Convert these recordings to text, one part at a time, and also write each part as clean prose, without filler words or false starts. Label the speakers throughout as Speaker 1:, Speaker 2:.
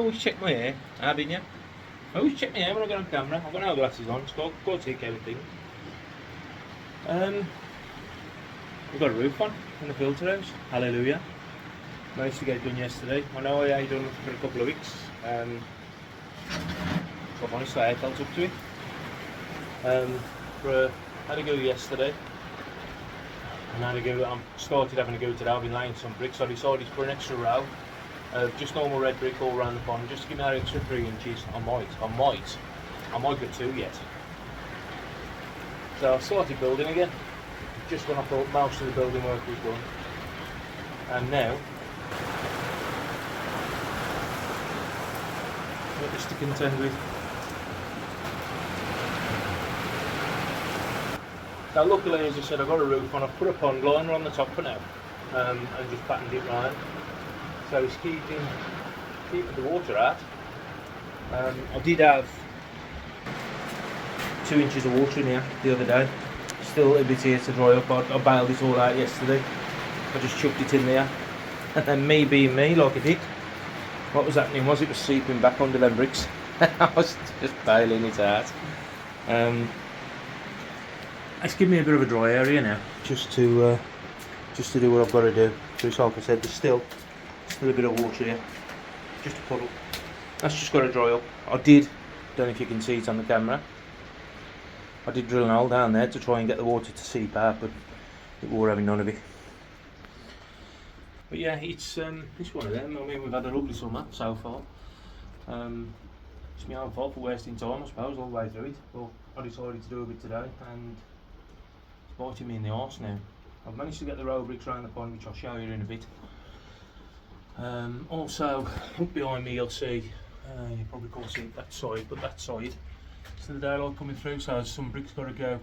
Speaker 1: always check my hair, haven't you? I always check my hair when I get on camera. I've got no glasses on, so I've got to take everything. We've got a roof on in the filter house. Hallelujah. Managed to get it done yesterday. I know I had done it for a couple of weeks. So honestly, I felt up to it. Had a go yesterday. And I started having a go today. I've been laying some bricks. So I decided to put an extra row of just normal red brick all around the pond, just to give me that extra 3 inches. I might get 2 yet. So I started building again, just when I thought most of the building work was done. And now, what is to contend with. Now luckily, as I said, I've got a roof on. I've put a pond liner on the top for now, and just patterned it right. So it's keeping the water out. I did have 2 inches of water in here the other day. Still a bit here to dry up. I bailed it all out yesterday. I just chucked it in there, and then me being me, like I did, what was happening was it was seeping back under them bricks. I was just bailing it out. It's given me a bit of a dry area now, just to do what I've got to do. So it's like I said, there's still a bit of water here, just a puddle. That's just got to dry up. Don't know if you can see it on the camera. I did drill an hole down there to try and get the water to seep out, but it wore having none of it. But yeah, it's one of them. I mean, we've had a lovely summer so far. It's my own fault for wasting time, I suppose, all the way through it. But I decided to do a bit today, and it's biting me in the arse now. I've managed to get the row bricks around the pond, which I'll show you in a bit. Also, up behind me you'll see, you probably can't see that side, but that side, so the daylight coming through, so some bricks got to go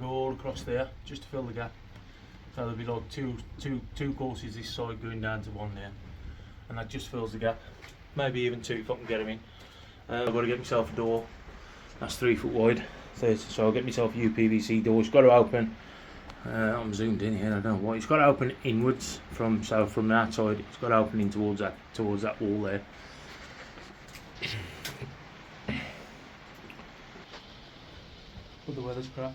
Speaker 1: all across there, just to fill the gap. So there'll be like two courses this side going down to one there, and that just fills the gap. Maybe even 2 if I can get them in. I've got to get myself a door, that's 3 foot wide, so I'll get myself a UPVC door. It's got to open, I'm zoomed in here, I don't know why, it's got to open inwards from the outside, it's got to open in towards that wall there. But the weather's crap,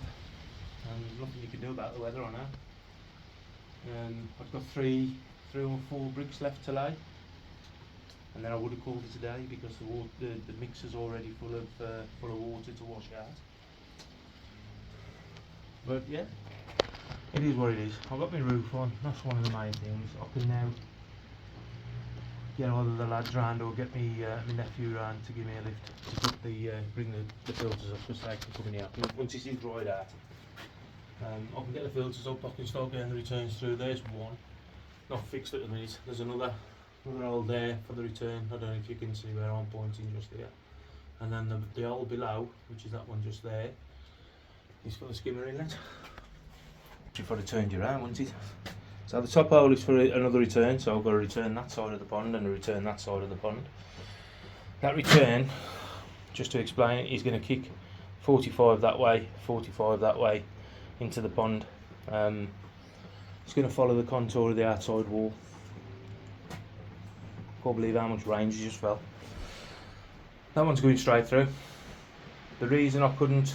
Speaker 1: and there's nothing you can do about the weather on now. I've got 3 or 4 bricks left to lay, and then I would have called it today because the mixer's already full of water to wash out. But yeah, it is what it is. I've got my roof on, that's one of the main things. I can now get either the lads round or get me my nephew round to give me a lift to put bring the filters up because they can come in here. Once this is dried out, I can get the filters up, I can start getting the returns through. There's one, not fixed at the minute. There's another hole there for the return. I don't know if you can see where I'm pointing just there. And then the hole below, which is that one just there, is for the skimmer inlet. If I'd have turned you around, wouldn't it? So the top hole is for another return, so I've got to return that side of the pond and return that side of the pond. That return, just to explain it, is going to kick 45 that way, 45 that way into the pond. It's going to follow the contour of the outside wall. Can't believe how much range just fell. That one's going straight through. The reason I couldn't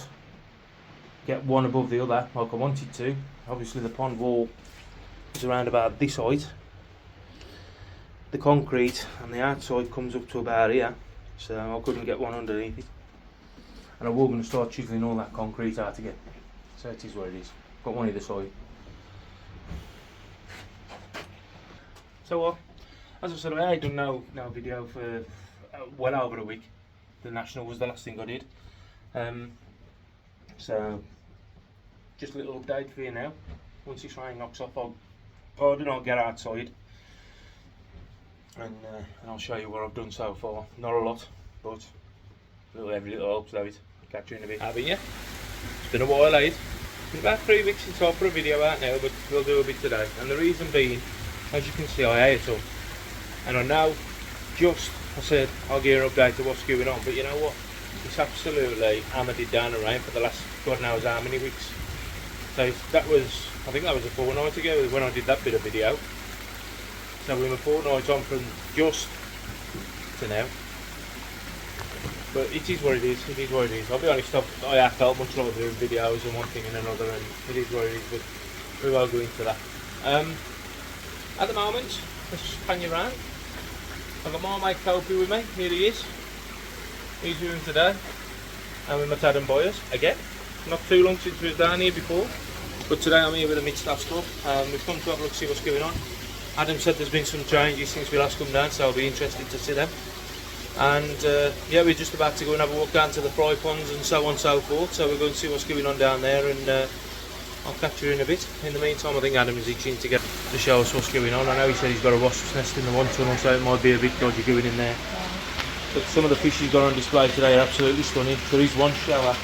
Speaker 1: get one above the other like I wanted to, obviously the pond wall is around about this height. The concrete on the outside comes up to about here, so I couldn't get one underneath it. And I was going to start chiseling all that concrete out again. So it is what it is. Got one either side. So as I said, I had done no video for well over a week. The National was the last thing I did. So just a little update for you now. Once this rain knocks off, I'll get outside and I'll show you what I've done so far. Not a lot, but every little helps, David. Catch you in a bit. Haven't you? It's been a while, eh? It's been about 3 weeks since I put a video out now, but we'll do a bit today. And the reason being, as you can see, I ate some. And I know I said I'll give you an update of what's going on, but you know what? It's absolutely hammered it down the rain for the last God knows how many weeks. So I think that was a fortnight ago when I did that bit of video. So we're a fortnight on from just to now. But it is what it is. It is what it is. I'll be honest. I have felt much like doing videos and one thing and another, and it is what it is. But we will go into that. At the moment, let's just pan you around. I've got my mate Kopi with me. Here he is. He's with him today. And with my Tad and Boyers again. Not too long since we were down here before. But today I'm here with the mid-staff club. We've come to have a look, see what's going on. Adam said there's been some changes since we last come down, so I'll be interested to see them. And yeah, we're just about to go and have a walk down to the fry ponds and so on and so forth. So we're going to see what's going on down there, and I'll catch you in a bit. In the meantime, I think Adam is itching to get to show us what's going on. I know he said he's got a wasp's nest in the one tunnel, so it might be a bit dodgy going in there. But some of the fish he's got on display today are absolutely stunning. There is one shower,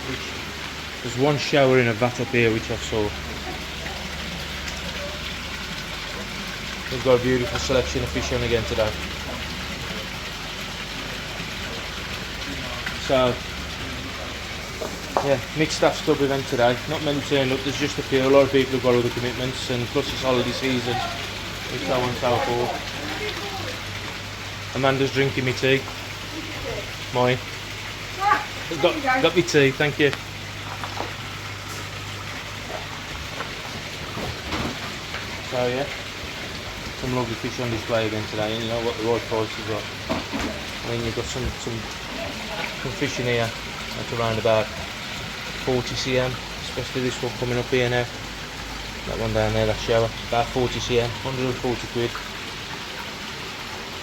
Speaker 1: there's one shower in a vat up here which I saw. We've got a beautiful selection of fish on again today. So, yeah, mixed staff club event today. Not many turned up, there's just a few. A lot of people have got other commitments, and plus it's holiday season and so on and so forth. Amanda's drinking me tea. Mine. Got me tea, thank you. So yeah, some lovely fish on display again today, and you know what the right prices are. I mean, you've got some fish in here at around about 40 cm, especially this one coming up here now. That one down there, that shower, about 40 cm, 140 quid.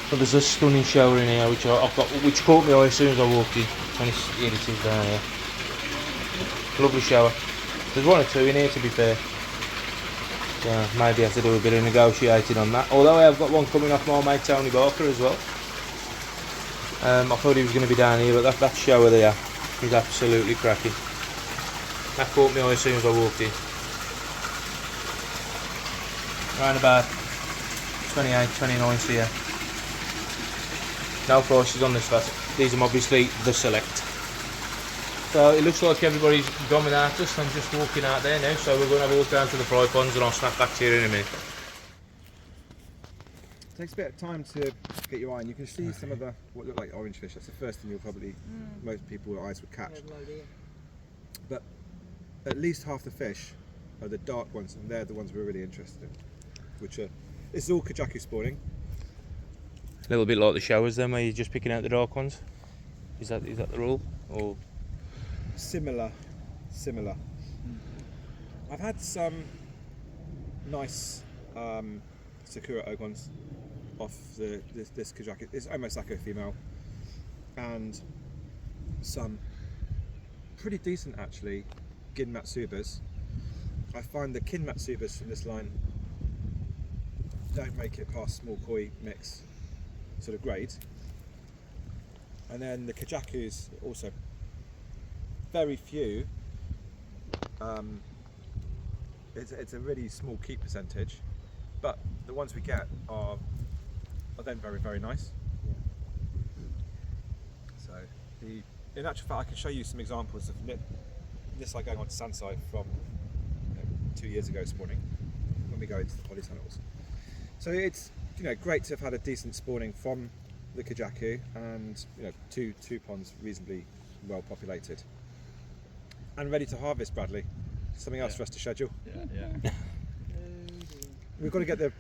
Speaker 1: But there's a stunning shower in here which I've got, which caught my eye as soon as I walked in. And here it is down here. Lovely shower. There's one or two in here, to be fair. So maybe I have to do a bit of negotiating on that. Although I have got one coming off my mate Tony Barker as well. I thought he was going to be down here, but that shower there is absolutely cracking. That caught me eye as soon as I walked in. Around about 28, 29 here. No prices on this lot. These are obviously the select. So it looks like everybody's gone without us. I'm just walking out there now, so we're going to have a walk down to the fry ponds and I'll snap back to you in a minute.
Speaker 2: It takes a bit of time to get your eye, and you can see some of the what look like orange fish. That's the first thing you'll probably most people's eyes would catch. But at least half the fish are the dark ones, and they're the ones we're really interested in. Which are, this is all kajaku spawning.
Speaker 1: A little bit like the showers then, where you're just picking out the dark ones. Is that the rule? Or
Speaker 2: Similar. I've had some nice Sakura ogons off this kajaku. It's almost like a female, and some pretty decent actually Gin Matsubas. I find the Kin Matsubas from this line don't make it past small koi mix sort of grade, and then the kajakus also very few. It's a really small keep percentage, but the ones we get are then very, very nice. So in actual fact, I can show you some examples of this going on to Sandside from 2 years ago spawning when we go into the polytunnels. So it's great to have had a decent spawning from the kajaku, and two ponds reasonably well populated and ready to harvest. Bradley, something else for us to schedule.
Speaker 3: Yeah.
Speaker 2: We've got to get the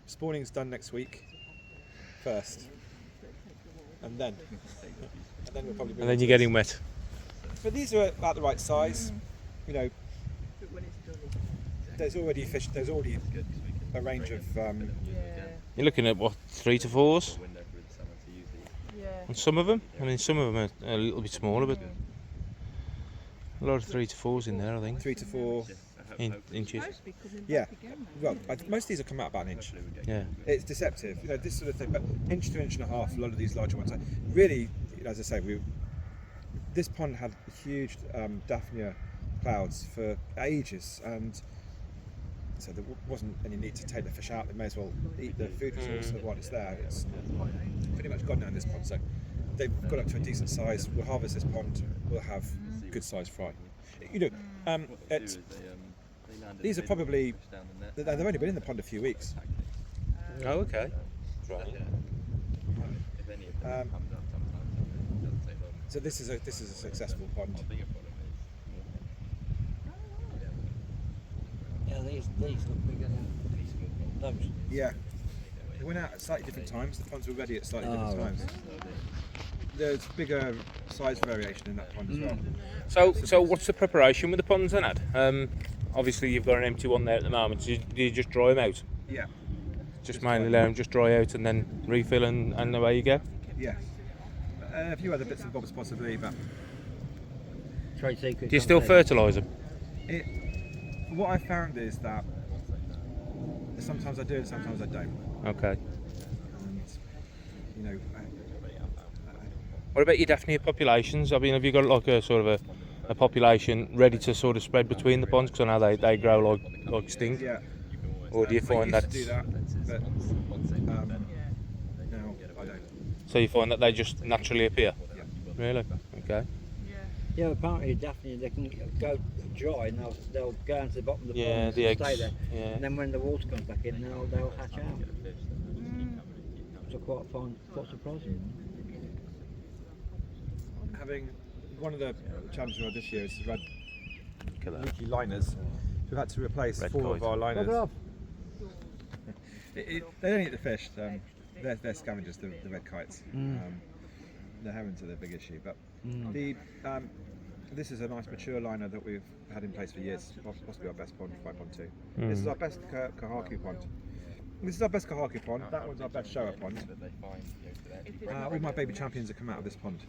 Speaker 2: spawnings done next week first, and then we'll probably.
Speaker 1: and then you're getting wet.
Speaker 2: But these are about the right size. There's already fish. There's already a range of.
Speaker 1: You're looking at what, 3 to 4s? And some of them, I mean, some of them are a little bit smaller, but a lot of 3 to 4s in there, I think.
Speaker 2: 3 to 4
Speaker 1: inches.
Speaker 2: Yeah. Well, most of these will come out about an inch.
Speaker 1: Yeah.
Speaker 2: It's deceptive, this sort of thing. But inch to inch and a half. A lot of these larger ones. Really, as I say, this pond had huge Daphnia clouds for ages, and so there wasn't any need to take the fish out. They may as well eat the food resource while it's there. It's pretty much gone down this pond, so they've got up to a decent size. We'll harvest this pond, we'll have good sized fry. These are probably, they've only been in the pond a few weeks.
Speaker 1: Oh, okay. Right.
Speaker 2: So this is a successful pond.
Speaker 3: Yeah, these look bigger than those.
Speaker 2: Yeah. They went out at slightly different times. The ponds were ready at slightly different
Speaker 3: Oh,
Speaker 2: times. There's bigger size variation in that pond as well.
Speaker 1: So what's the preparation with the ponds then, Ad? Obviously you've got an empty one there at the moment. So do you just dry them out?
Speaker 2: Yeah.
Speaker 1: Just mainly let them just dry out and then refill and away you go?
Speaker 2: Yes. A few other bits and bobs possibly, but
Speaker 3: Trade secret.
Speaker 1: Do you still fertilise them?
Speaker 2: what I found is that sometimes I do and sometimes I don't.
Speaker 1: Okay.
Speaker 2: And, you know,
Speaker 1: What about your Daphnia populations? I mean, have you got like a sort of a population ready to sort of spread between the ponds? Because I know they grow like sting.
Speaker 2: yeah.
Speaker 1: Or do you
Speaker 2: I
Speaker 1: find
Speaker 2: used
Speaker 1: that?
Speaker 2: to do that, but now I don't.
Speaker 1: So you find that they just naturally appear?
Speaker 2: Yeah.
Speaker 1: Really? Okay.
Speaker 3: Yeah, apparently Daphne, they can go dry and they'll go down to the bottom of the
Speaker 1: Yeah,
Speaker 3: pond
Speaker 1: the
Speaker 3: and
Speaker 1: eggs.
Speaker 3: stay there.
Speaker 1: Yeah.
Speaker 3: And then when the water comes back in, they'll hatch out. So quite surprising.
Speaker 2: Having one of the challenges we had this year is we've had
Speaker 1: Killer.
Speaker 2: leaky liners. We've had to replace
Speaker 1: Red
Speaker 2: 4 of
Speaker 1: kite.
Speaker 2: our liners.
Speaker 3: Bugger off.
Speaker 2: They don't eat the fish. They're scavengers, the red kites. They're having to the big issue. But this is a nice mature liner that we've had in place for years. Possibly our best pond, 5.2. This is our best Kahaku pond. This is our best Kahaku pond. That one's our best Showa pond. All my baby champions have come out of this pond.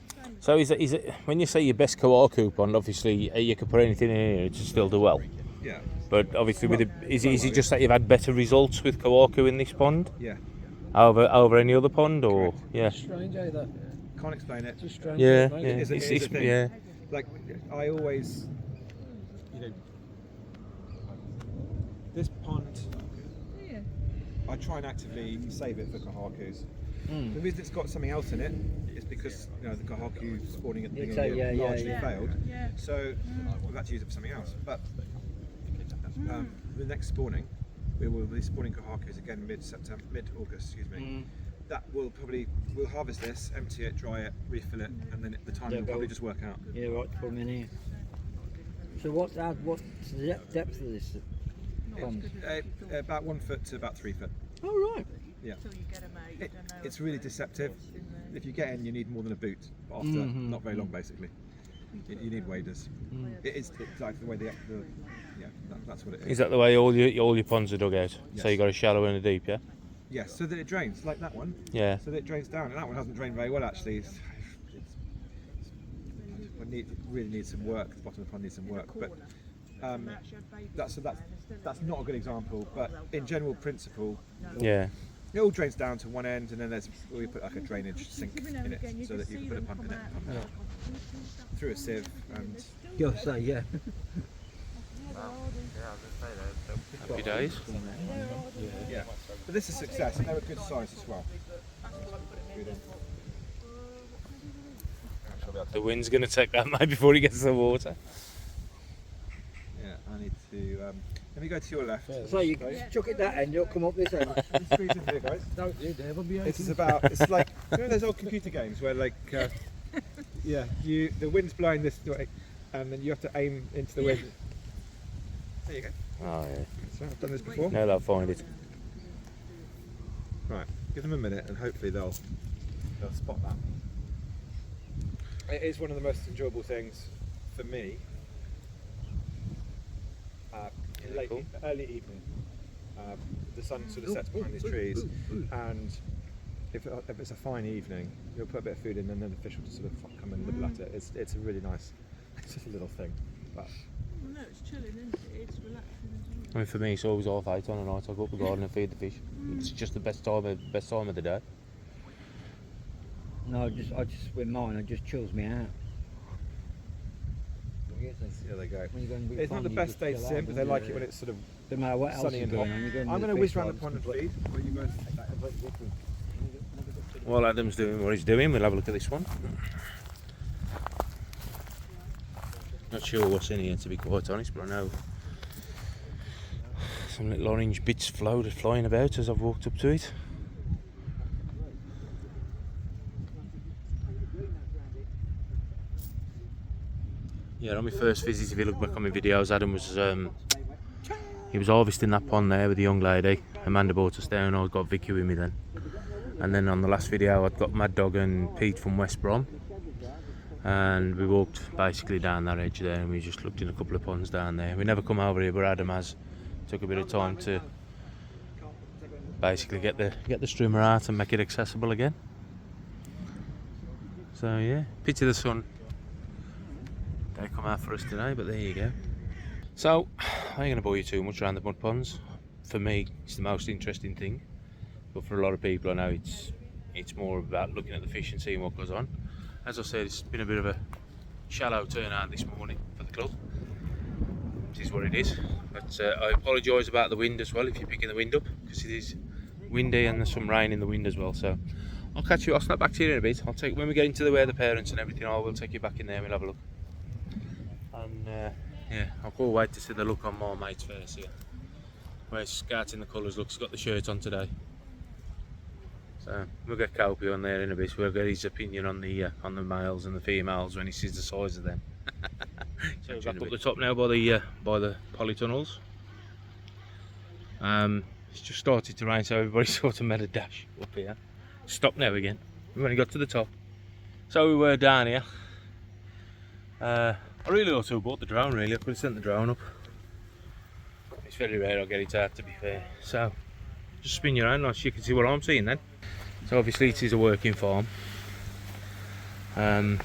Speaker 1: So is it when you say your best Kawaku pond? Obviously, you could put anything in here to still do well.
Speaker 2: Yeah.
Speaker 1: But obviously, is it just that you've had better results with Kawaku in this pond
Speaker 2: Yeah.
Speaker 1: over any other pond, or
Speaker 2: Correct.
Speaker 1: yeah?
Speaker 4: Strange, eh? That
Speaker 2: Can't explain it.
Speaker 4: just strange.
Speaker 1: Yeah,
Speaker 4: mate.
Speaker 1: yeah.
Speaker 2: It is a
Speaker 1: It's-
Speaker 2: thing.
Speaker 1: yeah.
Speaker 2: Like I always, this pond, I try and actively save it for Kahakus. The reason it's got something else in it is because the Kahaku spawning at the beginning of the year largely failed. So we've had to use it for something else. But the next spawning, we will be spawning Kahakus again mid-August, That we'll harvest this, empty it, dry it, refill it, and then the time will probably just work out.
Speaker 3: Yeah, right, put them in here. So what's the depth of this pond?
Speaker 2: About 1 foot to about 3 foot.
Speaker 3: Oh, right.
Speaker 2: Yeah. It's really deceptive. If you get in, you need more than a boot. But after not very long, basically, you need waders. It's like the way that's what it is.
Speaker 1: Is that the way all your ponds are dug out? So
Speaker 2: Yes.
Speaker 1: you got a shallow and a deep, yeah?
Speaker 2: Yes, so that it drains like that one.
Speaker 1: Yeah.
Speaker 2: So that it drains down, and that one hasn't drained very well actually. It really needs some work. The bottom of the pond needs some work, but that's not a good example. But in general principle,
Speaker 1: Yeah.
Speaker 2: it all drains down to one end, and then we put like a drainage sink in it, so that you can put a pump in it, pump it out through a sieve, and
Speaker 3: You'll say, yeah.
Speaker 1: Happy days.
Speaker 2: yeah. But this is success, and they're a good size as well.
Speaker 1: The wind's going to take that mate before he gets to the water.
Speaker 2: Yeah, I need to. Let me go to your left.
Speaker 3: So you chuck it that end, you'll come up this end.
Speaker 2: Just squeeze in here, guys.
Speaker 4: Don't do Dave, I'll be
Speaker 2: This is about. It's like those old computer games where the wind's blowing this way, and then you have to aim into the wind. There you go.
Speaker 1: Oh yeah.
Speaker 2: So I've done this before.
Speaker 1: No, they'll find it.
Speaker 2: Right, give them a minute, and hopefully they'll spot that. It is one of the most enjoyable things for me. Early evening. The sun sort of sets behind these trees, and if it's a fine evening, you'll put a bit of food in, and then the fish will just sort of come and nibble at it. It's a really nice, it's just a little thing. But
Speaker 5: No, it's chilling, isn't it? It's relaxing as well.
Speaker 1: I mean, for me, it's always 8:30 on a night. I go up the garden and feed the fish. It's just the best time of the day.
Speaker 3: No, I just with mine, it just chills me out.
Speaker 2: there they go.
Speaker 3: When you go and
Speaker 2: It's not the
Speaker 3: refine, you
Speaker 2: best
Speaker 3: just
Speaker 2: day to
Speaker 3: chill
Speaker 2: sit,
Speaker 3: out,
Speaker 2: but they
Speaker 3: don't
Speaker 2: like
Speaker 3: you?
Speaker 2: it when it's sort of
Speaker 3: No matter what else
Speaker 2: sunny
Speaker 3: you're
Speaker 2: and
Speaker 3: doing,
Speaker 2: hot.
Speaker 3: and you're going
Speaker 2: I'm
Speaker 3: to
Speaker 2: going to
Speaker 3: the
Speaker 2: whiz
Speaker 3: fish
Speaker 2: round the
Speaker 3: farms
Speaker 2: pond and
Speaker 3: completely
Speaker 2: feed. While you guys take that completely different.
Speaker 1: While Adam's doing what he's doing, we'll have a look at this one. Not sure what's in here, to be quite honest, but I know some little orange bits flying about as I've walked up to it. Yeah, on my first visit, if you look back on my videos, Adam was he was harvesting that pond there with the young lady. Amanda brought us down. I got Vicky with me then. And then on the last video, I'd got Mad Dog and Pete from West Brom. And we walked basically down that edge there, and we just looked in a couple of ponds down there. We never come over here, but Adam has. Took a bit of time to basically get the streamer out and make it accessible again. So yeah, pity the sun. They come out for us today, but there you go. So, I ain't going to bore you too much around the mud ponds. For me, it's the most interesting thing. But for a lot of people, I know it's more about looking at the fish and seeing what goes on. As I said, it's been a bit of a shallow turnout this morning for the club. It is what it is. But I apologise about the wind as well, if you're picking the wind up, because it is windy and there's some rain in the wind as well. So, I'll catch you. I'll snap back to you in a bit. When we get into where the parents and everything are, we'll take you back in there and we'll have a look. And yeah, I can't wait to see the look on my mate's face here. Where he's scouting the colours. Look, he's got the shirt on today. So we'll get Copy on there in a bit. We'll get his opinion on the males and the females when he sees the size of them. So we're back up the top now by the polytunnels. It's just started to rain, so everybody sort of made a dash up here. Stop now again. We've only got to the top. So we were down here. I really ought to have bought the drone, really. I could have sent the drone up. It's very rare I get it out, to be fair. So, just spin your own so you can see what I'm seeing then. So obviously it is a working farm. What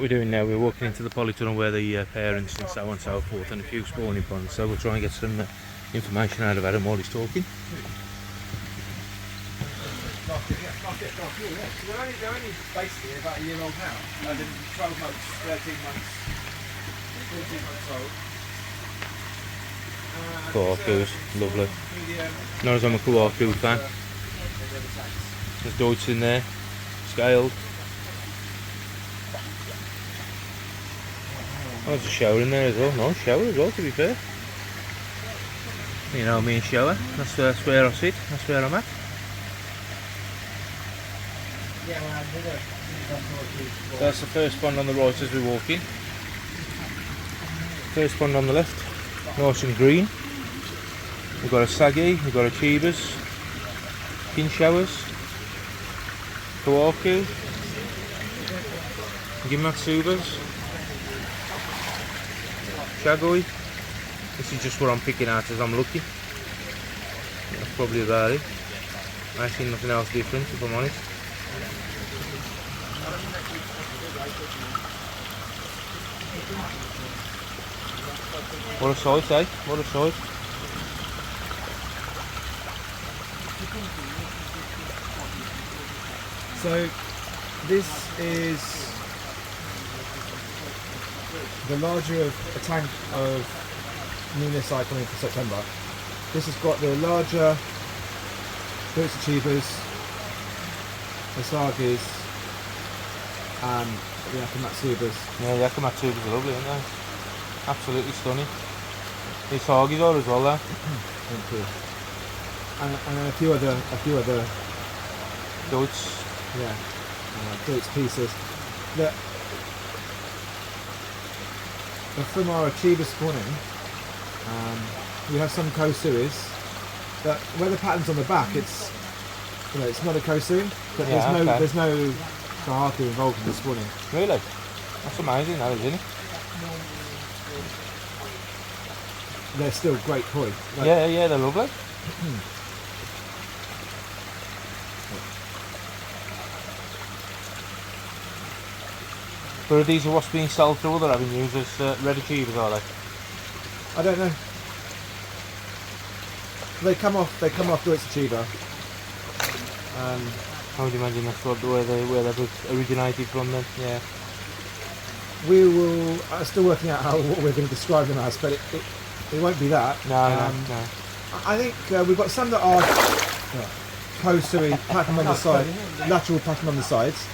Speaker 1: we're doing now, we're walking into the polytunnel where the parents and so on and so forth, and a few spawning ponds. So we'll try and get some information out of Adam while he's talking.
Speaker 2: They're only basically about a year old now. 12 months, 13 months, 14 months old.
Speaker 1: Kuakus, lovely. Knows I'm a Kuaku fan. There's Deutsch in there, scaled. Oh, there's a shower in there as well. Nice shower as well, to be fair. You know me and shower. That's where I sit. That's where I'm at. So that's the first pond on the right as we walk in. First pond on the left, nice and green. We've got a saggy, we've got a chibas, pin showers, kawaku, gimatsubas, shagoi. This is just what I'm picking out as I'm looking. That's probably about it. I see nothing else different, if I'm honest. What a size, eh? What a size.
Speaker 2: So this is the larger of a tank of Nina cycling for September. This has got the larger Boots Achievers, the Sagis, and the Akamatsudas.
Speaker 1: Yeah, the Akamatsudas are lovely, aren't they? Absolutely stunning. These Sagis are as well though.
Speaker 2: Thank you. And a few other
Speaker 1: Deutsch.
Speaker 2: Yeah, Deutsch pieces. That from our Achiever spawning, we have some Kosuis that where the pattern's on the back, it's it's not a Kosu, but
Speaker 1: Yeah,
Speaker 2: there's no Kahaku involved in the spawning.
Speaker 1: Really? That's amazing, that is, isn't it?
Speaker 2: They're still great koi.
Speaker 1: Yeah, they're lovely. But are these what's being sold through other avenues as red achievers, are they?
Speaker 2: I don't know. They come off Deutsch Achiever.
Speaker 1: I would imagine that's where they've originated from then, yeah.
Speaker 2: We will still working out what we're going to describe them as, but it won't be that.
Speaker 1: No.
Speaker 2: I think we've got some that are Kosui pattern on the side, lateral pattern on the sides.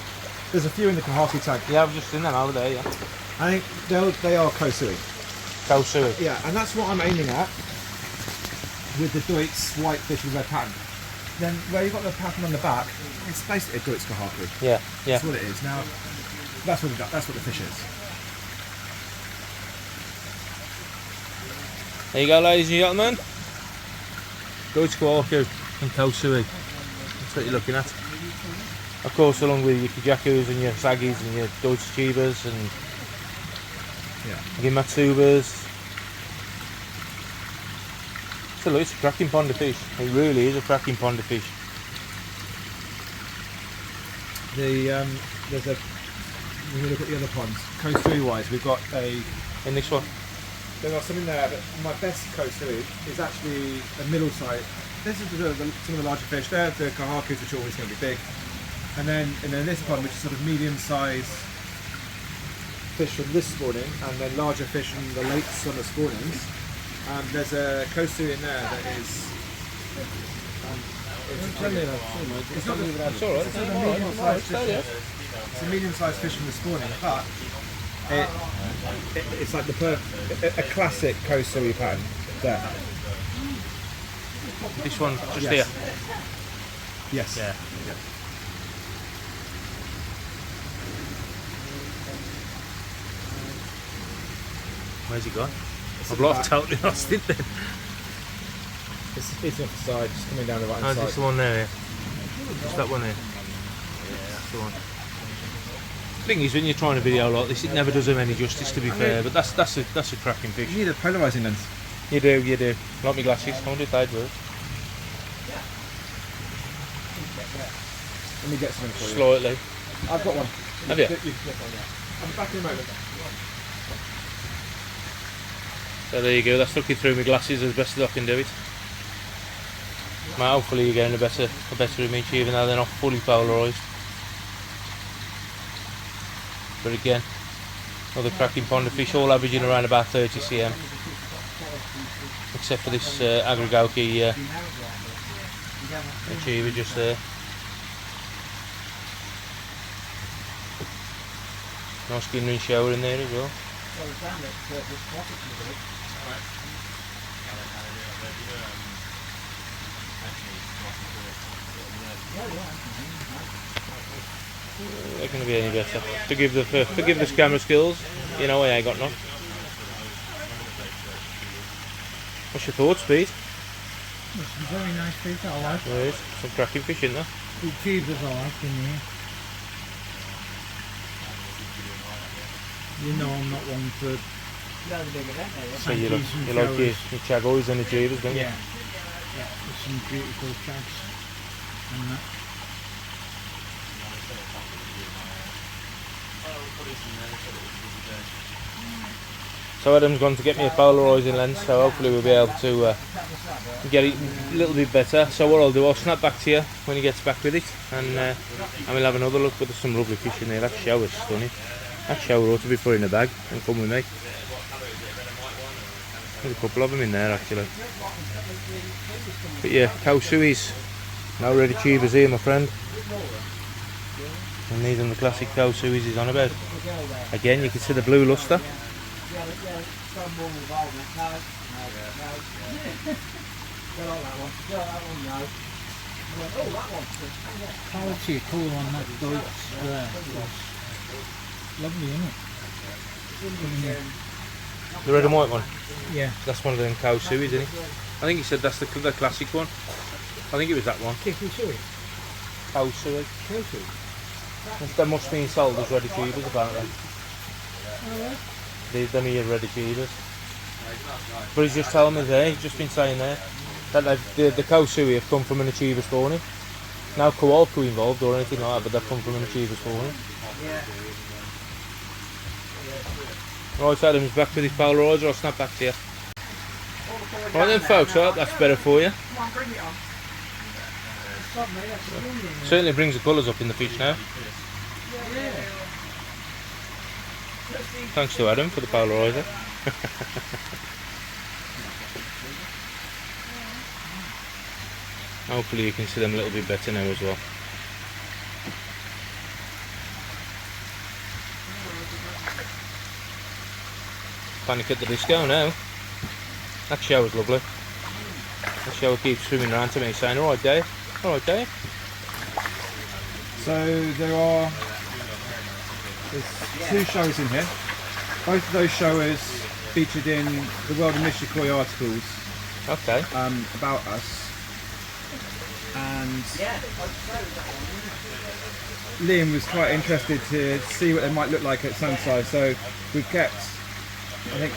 Speaker 2: There's a few in the Kahaku tank.
Speaker 1: Yeah, I've just seen them over there, yeah.
Speaker 2: I think they are Kosui.
Speaker 1: Kosui.
Speaker 2: Yeah, and that's what I'm aiming at with the Deutsch whitefish with red pattern. Then where you've got the pattern on the back, it's basically a Deutsch Kahaku.
Speaker 1: Yeah.
Speaker 2: That's what it is. Now, That's what the fish is.
Speaker 1: There you go, ladies and gentlemen. Good squawker and Kosui. That's what you're looking at. Of course, along with your Kajakus and your Saggies and your Deutsche Chibas and your Matsubas. So look, it's a cracking pond of fish. It really is a cracking pond of fish.
Speaker 2: There's a. When we look at the other ponds, Kosui wise, we've got a.
Speaker 1: In this one.
Speaker 2: There are some in there, but my best Kosui is actually a middle size. This is some of the larger fish. They're the kahakus, which are always going to be big. And then this pond, which is sort of medium-sized fish from this spawning, and then larger fish from the late summer spawnings. There's a Kosui in there that is. It's not a medium-sized fish. It's a medium-sized fish from the spawning, but it's like a classic Kosui pattern there.
Speaker 1: This one just
Speaker 2: Yes.
Speaker 1: here.
Speaker 2: Yes.
Speaker 1: Yeah. Where's he gone? I've lost, totally lost it then.
Speaker 2: It's off the side, just coming down the right
Speaker 1: Oh,
Speaker 2: hand
Speaker 1: is
Speaker 2: side.
Speaker 1: this the one there? Just that one there? Yeah, that's the one. The thing is, when you're trying a video like this, it never does him any justice, to be fair, but that's a cracking fish.
Speaker 2: You need a polarising lens.
Speaker 1: You do. Like my glasses, I wonder if they'd work.
Speaker 2: Let me get something for you.
Speaker 1: Slightly.
Speaker 2: I've got one.
Speaker 1: Have you?
Speaker 2: You can get one, yeah. I'm back in a moment.
Speaker 1: So there you go, that's looking through my glasses as best as I can do it. Mate, hopefully you're getting a better image even though they're not fully polarised. But again, another cracking pond of fish, all averaging around about 30 cm. Except for this Agrigoki achiever just there. Nice skin ring shower in there as well. They're going to be any better. Forgive the camera skills, you know I ain't got none. What's your thoughts, Pete?
Speaker 3: There's some very nice fish I like.
Speaker 1: There is some cracking fish in there.
Speaker 3: The tubers I like in here. You know I'm not one for
Speaker 1: So you like your chagoys and the jeevers, don't you?
Speaker 3: yeah. There's some beautiful chags and that.
Speaker 1: So Adam's gone to get me a polarising lens, so hopefully we'll be able to get it a little bit better. So what I'll do, I'll snap back to you when he gets back with it, and we'll have another look. But there's some lovely fish in there. That shower's stunning. That shower ought to be put in a bag and come with me. There's a couple of them in there actually. But yeah, Kosuis. No red achievers here, my friend. And these are the classic Kosuis he's on about. Again, you can see the blue lustre.
Speaker 3: Quality of colour on that Deutsch there was lovely, isn't it?
Speaker 1: The red and white one.
Speaker 3: Yeah.
Speaker 1: That's one of them Kosuis, isn't it? I think he said that's the classic one. I think it was that one.
Speaker 3: Kikisui.
Speaker 1: Kosui.
Speaker 3: Kosui.
Speaker 1: They must be sold as red achievers apparently.
Speaker 3: Alright.
Speaker 1: They're only red achievers. But he's just telling me there, he's just been saying there, that the Kosui have come from an achiever spawning. No Kowalku involved or anything like that, but they've come from an achiever spawning. Right, Adam's back with his polarizer, I'll snap back to you. Right then folks, I hope that's better for you. Certainly brings the colours up in the fish now. Thanks to Adam for the polarizer. Hopefully you can see them a little bit better now as well. Panic at the disco now. That shower's lovely. That shower keeps swimming around to me saying, alright Dave, alright Dave.
Speaker 2: So there are There's 2 showers in here. Both of those showers featured in the World of Nishikoi articles
Speaker 1: Okay.
Speaker 2: about us. And Liam was quite interested to see what they might look like at Sunside, so we've kept, I think,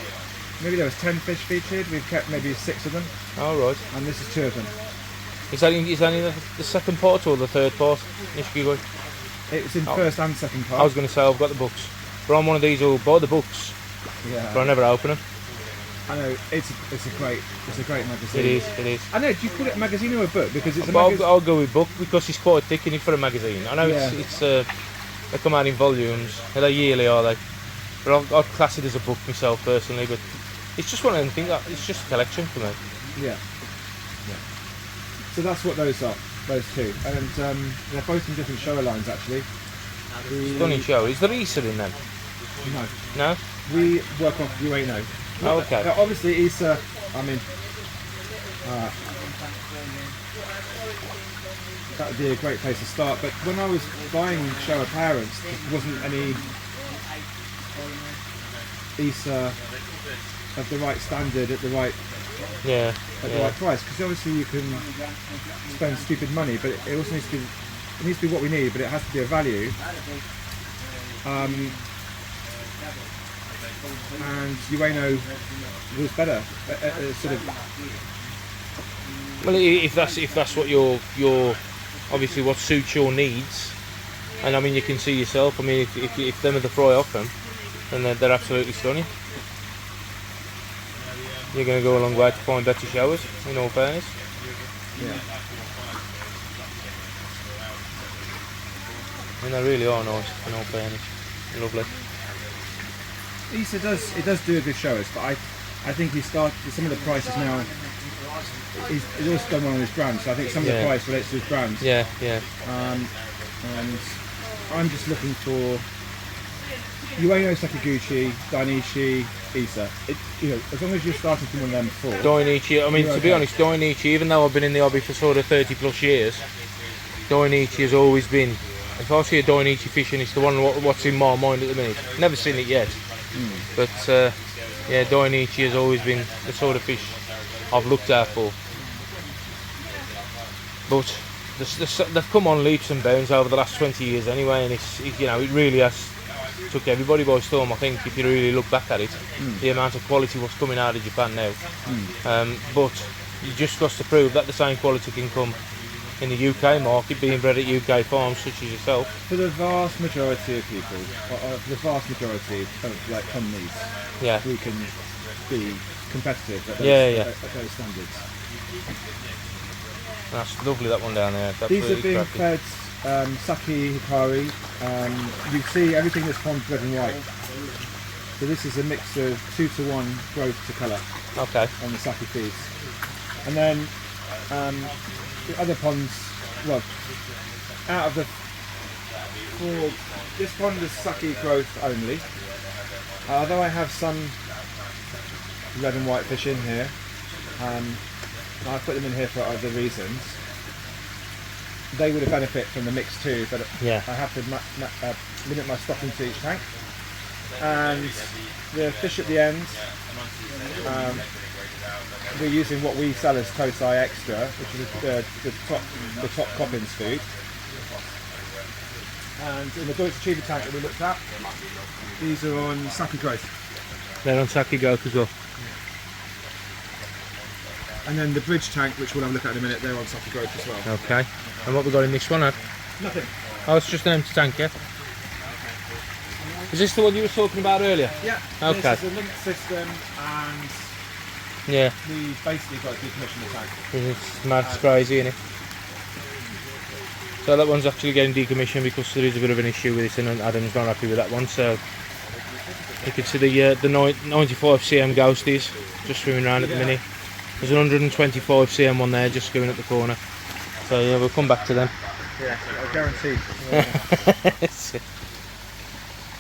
Speaker 2: maybe there was 10 fish featured, we've kept maybe 6 of them,
Speaker 1: All right.
Speaker 2: and this is 2 of them.
Speaker 1: Is that in the second part or the third part? Nishikoi?
Speaker 2: It's in first and second part.
Speaker 1: I was going to say I've got the books, but I'm one of these who buy the books,
Speaker 2: Yeah.
Speaker 1: but I never open them.
Speaker 2: I know, it's a great magazine.
Speaker 1: It is.
Speaker 2: I know, do you call it a magazine or a book? Because it's a
Speaker 1: But
Speaker 2: magazine.
Speaker 1: I'll go with book because it's quite thick in it for a magazine. I know
Speaker 2: Yeah.
Speaker 1: it's they come out in volumes. Are they yearly? Are they? But I'd class it as a book myself personally. But it's just one of them things. It's just a collection for me.
Speaker 2: Yeah. So that's what those are, those 2. And they're both in different shower lines actually.
Speaker 1: Stunning show. Is there Issa in them?
Speaker 2: No.
Speaker 1: No.
Speaker 2: We work off Ueno.
Speaker 1: Oh, okay.
Speaker 2: Now, obviously, Issa, I mean, that would be a great place to start. But when I was buying shower parents, there wasn't any Issa of the right standard at the right
Speaker 1: Yeah.
Speaker 2: at the right price. Because obviously you can spend stupid money, but it also needs to be what we need. But it has to be a value. And Ueno was better, sort of.
Speaker 1: Well, if that's what your obviously what suits your needs, and I mean you can see yourself. I mean if them are the fry off them, then they're absolutely stunning. You're going to go a long way to find better showers. In all fairness.
Speaker 2: Yeah.
Speaker 1: And they really are nice. In all fairness, lovely.
Speaker 2: Issa does do a good showers, but I think he started some of the prices now. He's also done one on his brand, so I think some of the price relates to his brand.
Speaker 1: Yeah.
Speaker 2: And I'm just looking for Ueno, Sakaguchi, Dainichi, Issa. As long as you're starting from one of them 4.
Speaker 1: Dainichi, I mean,
Speaker 2: You're
Speaker 1: to be
Speaker 2: okay.
Speaker 1: honest, Dainichi, even though I've been in the hobby for sort of 30 plus years, Dainichi has always been, if I see a Dainichi fishing, it's the one what's in my mind at the minute. Never seen it yet, but yeah, Dainichi has always been the sort of fish I've looked out for. But they've come on leaps and bounds over the last 20 years anyway, and it really has took everybody by storm. I think if you really look back at it, the amount of quality what's coming out of Japan now. But you just got to prove that the same quality can come in the UK market, being bred at UK farms such as yourself.
Speaker 2: For the vast majority of people, or the vast majority of like companies,
Speaker 1: Yeah.
Speaker 2: who can be competitive at those standards.
Speaker 1: That's lovely, that one down there. It's
Speaker 2: These are
Speaker 1: absolutely
Speaker 2: being
Speaker 1: cracking.
Speaker 2: fed Saki Hikari. You see everything that's pond red and white. So this is a mix of 2-to-1 growth to colour
Speaker 1: Okay.
Speaker 2: on the Saki feeds. And then the other ponds, well, out of the 4, this pond is Saki growth only. Although I have some red and white fish in here, I put them in here for other reasons. They would have benefit from the mix too, but
Speaker 1: Yeah.
Speaker 2: I have to limit my stocking to each tank. And the fish at the end, we're using what we sell as Tosai Extra, which is the top Coppins food. And in the Deutsche Achiever tank that we looked at, these are on Saki growth.
Speaker 1: They're on Saki Goku as well.
Speaker 2: And then the bridge tank, which we'll have a look at in a minute, they're on Saki growth as well.
Speaker 1: Okay. And what we got in this one, Ed?
Speaker 2: Nothing.
Speaker 1: Oh, it's just an empty tank, yeah? Is this the one you were talking about earlier?
Speaker 2: Yeah.
Speaker 1: Okay.
Speaker 2: This is a linked system, and
Speaker 1: Yeah.
Speaker 2: we basically got to decommission the tank.
Speaker 1: It's mad, it's crazy, isn't it? So that one's actually getting decommissioned because there is a bit of an issue with it, and Adam's not happy with that one. So you can see the 95 cm ghosties just swimming around at the minute. There's an 125 cm one there just swimming at the corner. So yeah, we'll come back to them.
Speaker 2: Yeah, I guarantee.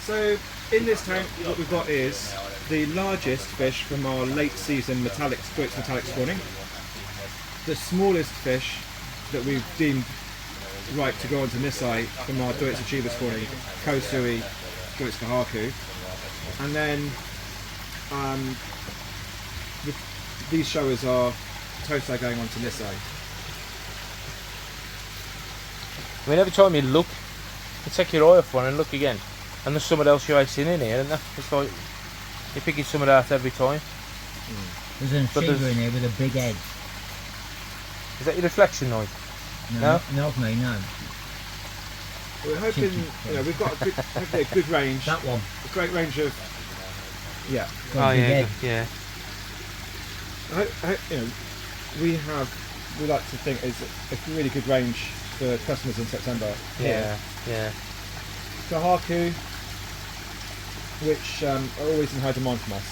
Speaker 2: So in this tank, what we've got is the largest fish from our late season metallic spawning, the smallest fish that we've deemed right to go onto Nisai from our Deutsche Achiever spawning, Kosui, goat's kahaku, and then these showers are Toso going on to Nisso.
Speaker 1: I mean, every time you look, you take your eye off one and look again, and there's something else you're seen in here, isn't there? It's like you're picking something out every time.
Speaker 3: There's an
Speaker 1: But
Speaker 3: achiever
Speaker 1: there's-
Speaker 3: in here with a big head.
Speaker 1: Is that your reflection noise? No?
Speaker 3: Not me, no.
Speaker 2: We're hoping, we've got hopefully a good range,
Speaker 3: That one.
Speaker 2: a great range of, yeah.
Speaker 3: Got a big head.
Speaker 1: yeah.
Speaker 2: We like to think is a really good range for customers in September.
Speaker 1: Yeah.
Speaker 2: Kahaku, which are always in high demand from us.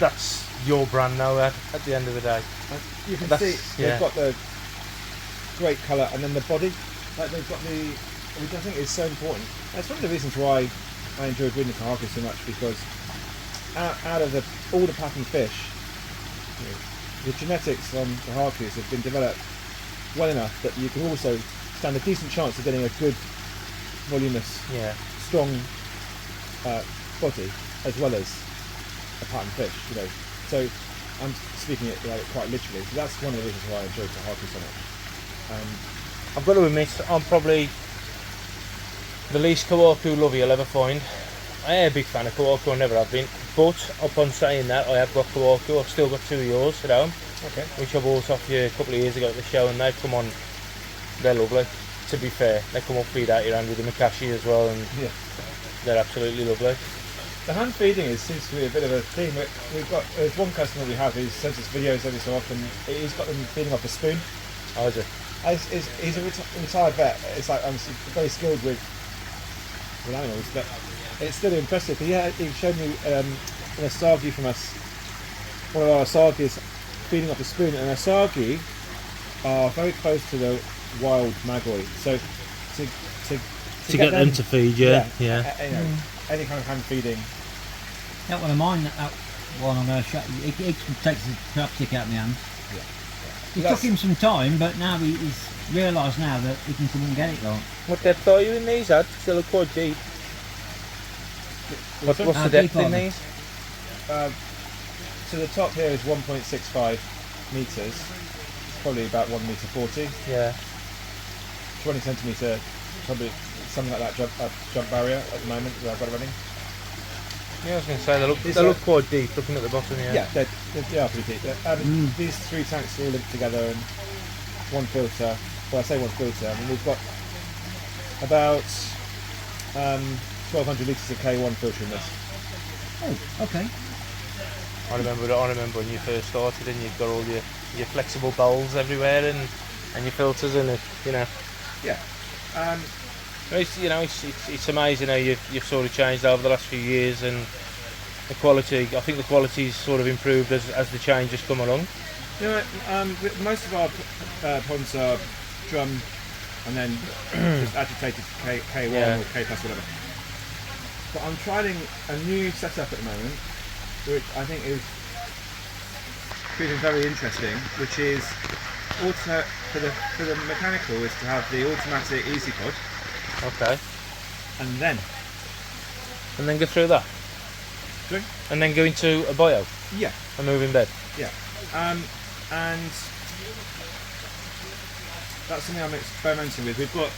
Speaker 1: That's your brand now. At the end of the day,
Speaker 2: You can
Speaker 1: That's-
Speaker 2: see
Speaker 1: yeah.
Speaker 2: they've got the great colour, and then the body, like they've got which I think is so important. That's one of the reasons why I enjoy breeding Kahaku so much, because out of all the pattern fish, the genetics on Kahakus have been developed well enough that you can also stand a decent chance of getting a good, voluminous,
Speaker 1: yeah.
Speaker 2: strong body as well as a pattern fish. So I'm speaking it quite literally. So that's one of the reasons why I enjoy Kahaku so much.
Speaker 1: I've got to admit, I'm probably the least Kawaku lover you'll ever find. I am a big fan of Kawaku, I never have been. But upon saying that, I have got Kawaku. I've still got 2 of yours at home,
Speaker 2: Okay.
Speaker 1: which I bought off you a couple of years ago at the show, and they've come on. They're lovely. To be fair, they come up feed out your hand with the Makashi as well, and
Speaker 2: Yeah.
Speaker 1: they're absolutely lovely.
Speaker 2: The hand feeding seems to be a bit of a theme. There's one customer we have who sends us videos every so often. He's got them feeding off a spoon.
Speaker 1: How is it?
Speaker 2: He's a retired vet. It's like I'm very skilled with animals, but it's still impressive. He showed me an asagi from us. One of our asagis feeding off a spoon, and asagi are very close to the wild magoi. So to get them
Speaker 1: to feed, yeah.
Speaker 2: any kind of hand feeding.
Speaker 3: That one of mine, that one I'm going to show you, it takes the chopstick out of my hand. It took him some time, but now he's realised now that he can come and get it, like.
Speaker 1: What depth are you in these at? They look quite deep. What's the
Speaker 3: How
Speaker 1: depth
Speaker 3: deep are
Speaker 1: in
Speaker 3: they?
Speaker 1: these?
Speaker 2: So the top here is 1.65 metres. It's probably about 1.40 metre.
Speaker 1: Yeah.
Speaker 2: 20 centimetre, probably something like that jump barrier at the moment that I've got it running.
Speaker 1: Yeah, I was going to say, they look quite deep, looking at the bottom,
Speaker 2: Yeah, they are pretty deep. These 3 tanks are all linked together and one filter. Well, I say one filter. I mean, we've got about 1,200 litres of K1 filter in this.
Speaker 3: Oh, okay.
Speaker 1: I remember when you first started and you've got all your flexible bowls everywhere and your filters in it,
Speaker 2: Yeah.
Speaker 1: It's amazing how you've sort of changed over the last few years, and I think the quality's sort of improved as the changes come along.
Speaker 2: Most of our ponds are drum and then just agitated K1 or K plus whatever. But I'm trialing a new setup at the moment, which I think is proving very interesting, which is for the mechanical is to have the automatic easy pod,
Speaker 1: Okay.
Speaker 2: and then
Speaker 1: go through that.
Speaker 2: Sorry?
Speaker 1: And then go into a bio,
Speaker 2: yeah,
Speaker 1: a moving bed.
Speaker 2: and that's something I'm experimenting with. We've got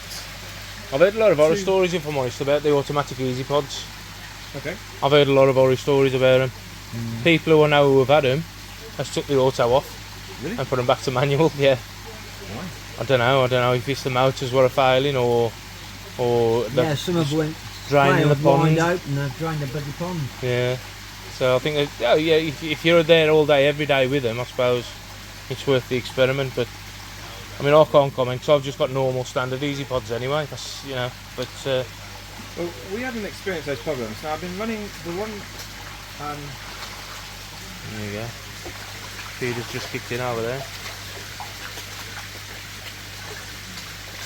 Speaker 1: I've heard a lot of horror
Speaker 2: Two-
Speaker 1: stories, if I'm honest, about the automatic easy pods.
Speaker 2: okay.
Speaker 1: I've heard a lot of horror stories about them. People who I know who have had them have took the auto off
Speaker 2: Really?
Speaker 1: and put them back to manual. Yeah.
Speaker 2: Why?
Speaker 1: I don't know if it's the motors were failing or
Speaker 3: Yeah, some have went
Speaker 1: draining the
Speaker 3: wide
Speaker 1: pond.
Speaker 3: open, they've drained the bloody pond.
Speaker 1: Yeah. So I think that, if you're there all day, every day with them, I suppose it's worth the experiment. But I mean, I can't comment because I've just got normal standard easy pods anyway. That's but
Speaker 2: Well, we haven't experienced those problems. Now I've been running the one.
Speaker 1: there you go. Feeder's just kicked in over there.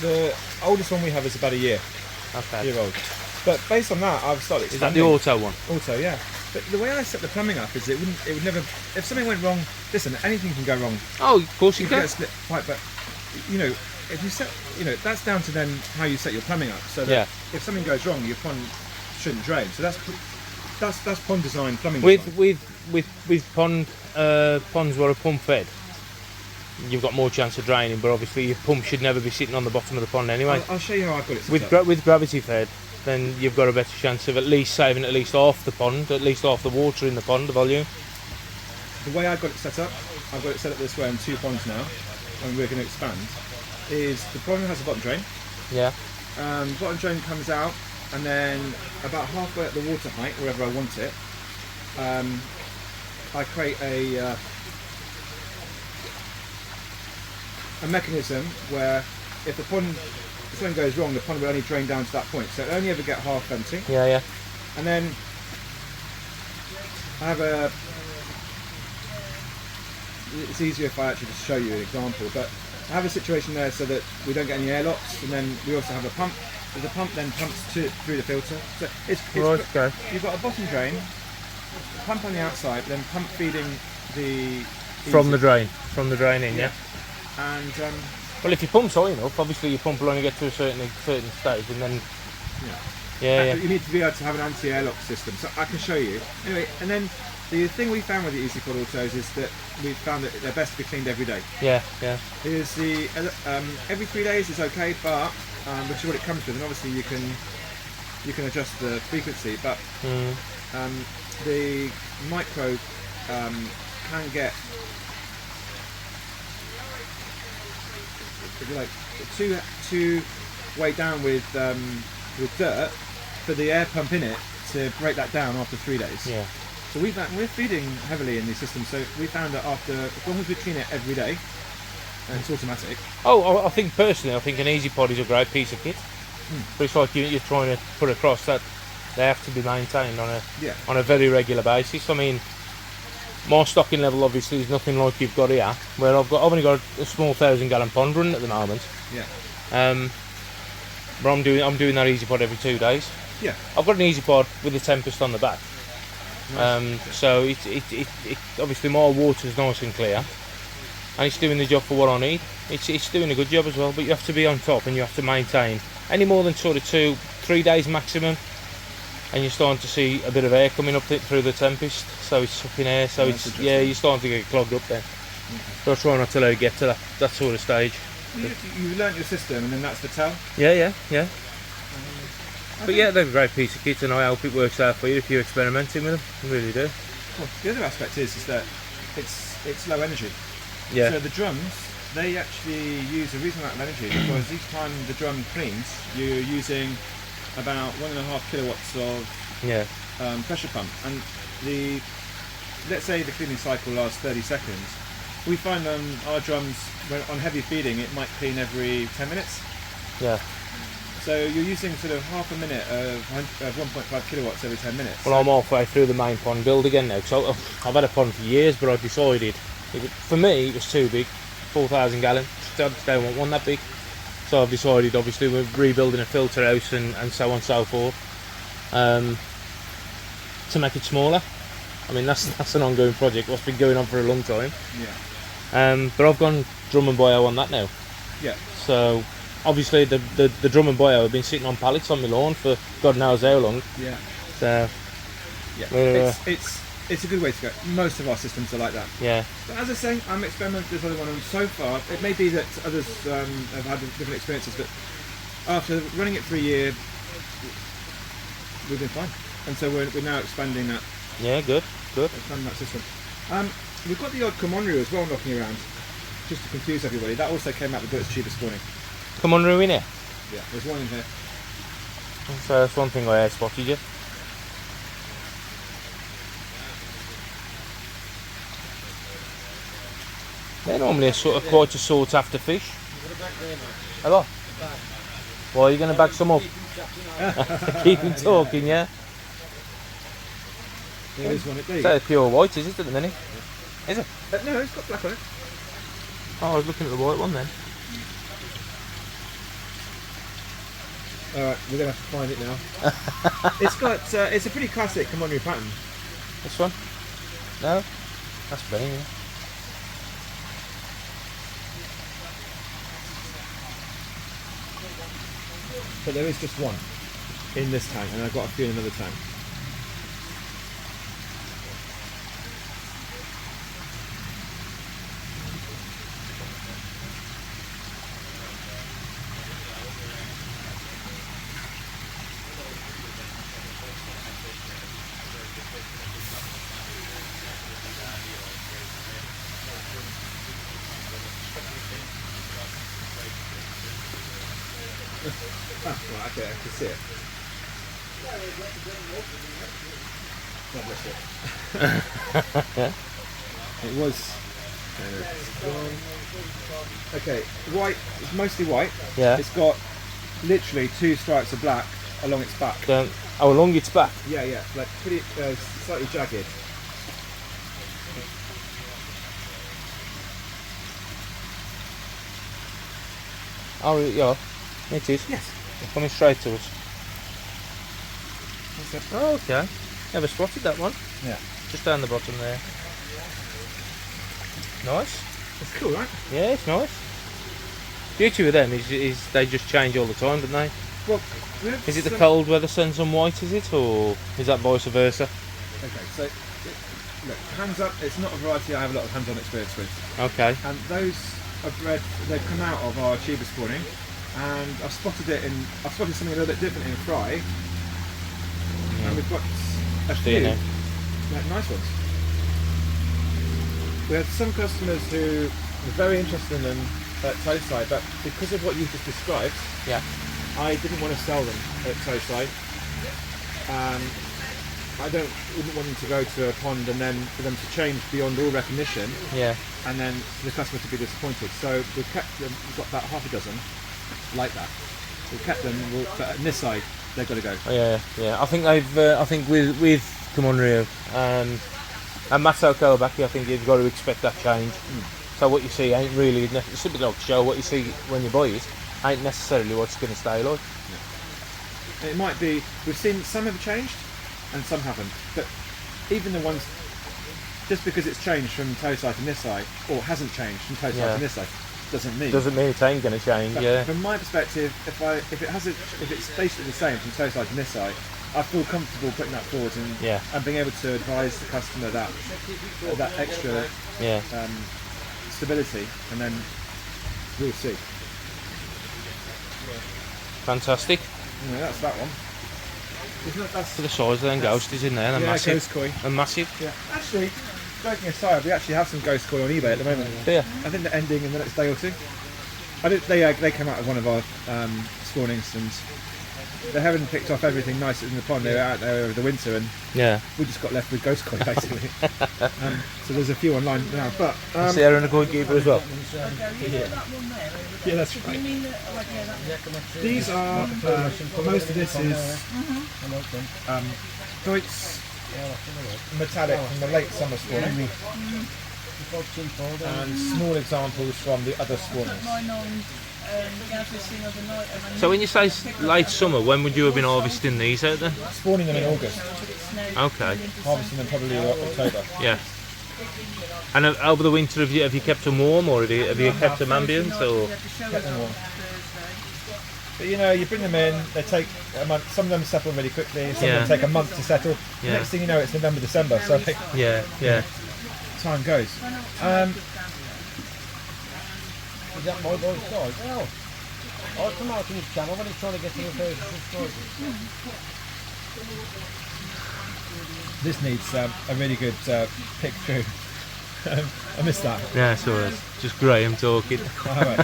Speaker 2: The oldest one we have is about a year
Speaker 1: Okay.
Speaker 2: old. But based on that, I've started
Speaker 1: Is that the
Speaker 2: expanding.
Speaker 1: auto one?
Speaker 2: Auto, yeah. But the way I set the plumbing up is it would never. If something went wrong, listen, anything can go wrong.
Speaker 1: Oh, of course you
Speaker 2: You can
Speaker 1: can.
Speaker 2: get a split pipe, but if you set, that's down to then how you set your plumbing up. So that
Speaker 1: Yeah.
Speaker 2: if something goes wrong, your pond shouldn't drain. So that's pond design, plumbing
Speaker 1: With
Speaker 2: design.
Speaker 1: ponds where a pump fed, you've got more chance of draining, but obviously your pump should never be sitting on the bottom of the pond anyway.
Speaker 2: I'll show you how I've got it set up.
Speaker 1: With gravity fed, then you've got a better chance of at least saving at least half the pond, at least half the water in the pond, the volume.
Speaker 2: The way I've got it set up, I've got it set up this way on 2 ponds now, and we're going to expand, is the pond has a bottom drain.
Speaker 1: Yeah.
Speaker 2: Bottom drain comes out, and then about halfway at the water height, wherever I want it, I create a mechanism where if something goes wrong, the pond will only drain down to that point, so it'll only ever get half empty.
Speaker 1: Yeah, yeah.
Speaker 2: And then I have it's easier if I actually just show you an example, but I have a situation there so that we don't get any airlocks, and then we also have a pump. So the pump then pumps through the filter. So
Speaker 1: Right, okay.
Speaker 2: you've got a bottom drain, pump on the outside, then pump feeding the
Speaker 1: From the drain in, yeah.
Speaker 2: And
Speaker 1: Well, if your pump's high enough, obviously your pump will only get to a certain stage, and then yeah.
Speaker 2: you need to be able to have an anti-airlock system. So I can show you. Anyway, and then the thing we found with the Easy Pod Autos is that we found that they're best to be cleaned every day.
Speaker 1: Yeah, yeah.
Speaker 2: Is the every 3 days is okay, but which is what it comes with, and obviously you can adjust the frequency, but the micro can get like too weighed down with dirt for the air pump in it to break that down after 3 days.
Speaker 1: Yeah.
Speaker 2: So we're feeding heavily in these systems, so we found that as long as we clean it every day, and it's automatic.
Speaker 1: Oh, I think personally, an Easy Pod is a great piece of kit. But it's like you're trying to put across that they have to be maintained on a very regular basis. I mean, my stocking level obviously is nothing like you've got here, where I've only got a small 1,000-gallon pond running at the moment.
Speaker 2: Yeah.
Speaker 1: But I'm doing that Easy Pod every 2 days.
Speaker 2: Yeah.
Speaker 1: I've got an Easy Pod with a Tempest on the back.
Speaker 2: Nice.
Speaker 1: So it obviously my water's nice and clear, and it's doing the job for what I need. It's doing a good job as well, but you have to be on top and you have to maintain any more than sort of 2-3 days maximum, and you're starting to see a bit of air coming up through the Tempest, so it's sucking air, so you're starting to get clogged up there. So I try not to let it get to that sort of stage.
Speaker 2: You learnt your system, and then that's the tell.
Speaker 1: Yeah. But yeah, they're a great piece of kit, and I hope it works out for you if you're experimenting with them. I really do.
Speaker 2: Well, the other aspect is that it's low energy.
Speaker 1: Yeah.
Speaker 2: So the drums, they actually use a reasonable amount of energy, because each time the drum cleans, you're using about 1.5 kilowatts of pressure pump. And let's say the cleaning cycle lasts 30 seconds. We find on our drums, on heavy feeding, it might clean every 10 minutes.
Speaker 1: Yeah.
Speaker 2: So you're using sort of half a minute of 1.5 kilowatts every 10 minutes.
Speaker 1: Well, I'm halfway through the main pond build again now, because I've had a pond for years, but I decided, for me, it was too big, 4,000 gallon. I just don't want one that big. So I've decided, obviously, we're rebuilding a filter house and so on and so forth, to make it smaller. I mean, that's an ongoing project, what's been going on for a long time.
Speaker 2: Yeah.
Speaker 1: But I've gone drum and bio on that now.
Speaker 2: Yeah.
Speaker 1: So obviously the drum and bio have been sitting on pallets on my lawn for God knows how long.
Speaker 2: Yeah.
Speaker 1: So
Speaker 2: yeah, it's a good way to go. Most of our systems are like that.
Speaker 1: Yeah.
Speaker 2: But as I say, I'm experimenting with this other one, and so far it may be that others have had different experiences, but after running it for a year, we've been fine, and so we're now expanding that.
Speaker 1: Yeah, good.
Speaker 2: Expanding that system. We've got the odd Comonru as well knocking around, just to confuse everybody. That also came out the British Tube this morning.
Speaker 1: Come on, ruin it.
Speaker 2: Yeah, there's one in here.
Speaker 1: So that's one thing I spotted you. They're normally quite a sought after fish. Hello. Well, you're going to bag some up? Keep him talking, yeah?
Speaker 2: There is one at
Speaker 1: Is that a pure white, is it, at the minute? Is it?
Speaker 2: No, it's got black on it.
Speaker 1: Oh, I was looking at the white one then.
Speaker 2: Alright, we're going to have to find it now. It's got, it's a pretty classic Comonru pattern.
Speaker 1: This one? No? That's better, yeah.
Speaker 2: But there is just one. in this tank, and I've got a few in another tank. Ah, right, okay, I can see it. God bless it. It was. Okay, white. It's mostly white.
Speaker 1: Yeah.
Speaker 2: It's got literally 2 stripes of black along its back.
Speaker 1: Oh, along its back.
Speaker 2: Yeah, like pretty slightly jagged.
Speaker 1: Oh, yeah. It is.
Speaker 2: Yes.
Speaker 1: It's coming straight to us.
Speaker 2: That's it.
Speaker 1: Oh, okay. Never spotted that one.
Speaker 2: Yeah.
Speaker 1: Just down the bottom there. Nice.
Speaker 2: It's cool, right?
Speaker 1: Yeah, it's nice. Beauty with them is they just change all the time, don't they?
Speaker 2: Well,
Speaker 1: Is it the cold weather sends them white, is it? Or is that vice versa?
Speaker 2: Okay, so look, hands up, it's not a variety I have a lot of hands-on experience with.
Speaker 1: Okay.
Speaker 2: And those I've bred, they've come out of our tuber spawning, and I've spotted something a little bit different in fry, and we've got a few nice ones. We had some customers who were very interested in them at Toeside, but because of what you just described,
Speaker 1: Yeah.
Speaker 2: I didn't want to sell them at Toeside. I wouldn't want them to go to a pond and then for them to change beyond all recognition,
Speaker 1: Yeah.
Speaker 2: and then the customer to be disappointed. So we've kept them. We've got about half a dozen like that. We've kept them, but at this side they've got to go.
Speaker 1: Yeah, yeah. I think they've. I think with Kumonryu and Masako Baki, I think you've got to expect that change. So what you see ain't really. It's a bit like show. What you see when you buy it ain't necessarily what's going to stay like.
Speaker 2: It might be. We've seen some have changed and some haven't. But even the ones, just because it's changed from Toeside to this side, or hasn't changed from Toeside to this side, doesn't mean
Speaker 1: it ain't going to change.
Speaker 2: But
Speaker 1: Yeah.
Speaker 2: From my perspective, if it's basically the same from Toeside to this side, I feel comfortable putting that forward and being able to advise the customer that extra
Speaker 1: Yeah.
Speaker 2: stability, and then we'll see.
Speaker 1: Fantastic.
Speaker 2: Anyway, that's that one. That's
Speaker 1: For the size of them ghost is in there. They're massive.
Speaker 2: ghost koi.
Speaker 1: And massive.
Speaker 2: Yeah, actually, joking aside, we actually have some ghost koi on eBay at the moment.
Speaker 1: Yeah.
Speaker 2: I think they're ending in the next day or two. They came out of one of our spawnings, and they haven't picked off everything nice in the pond. They were out there over the winter, and
Speaker 1: Yeah.
Speaker 2: we just got left with ghost koi basically. So there's a few online now, but
Speaker 1: Is there a koi keeper as well?
Speaker 2: yeah, that's right. These are most of this is Deutz metallic from the late summer spawning, and small examples from the other spawnings.
Speaker 1: So when you say late summer, when would you have been harvesting these out then?
Speaker 2: Spawning them in August,
Speaker 1: Okay.
Speaker 2: harvesting them probably October.
Speaker 1: Yeah. And over the winter, have you kept them warm, or have you kept them ambient, or?
Speaker 2: Kept them warm. But you bring them in, they take a month. Some of them settle really quickly. Some of them take a month to settle.
Speaker 1: Yeah.
Speaker 2: Next thing you know, it's November, December. So
Speaker 1: Yeah. Yeah.
Speaker 2: time goes.
Speaker 3: Is that my boy's size? Well, I'll come out on his channel when he's trying to get to the first subscribers.
Speaker 2: This needs a really good pick through. I missed that.
Speaker 1: Yeah, so it's just Graham talking.
Speaker 2: Alright. I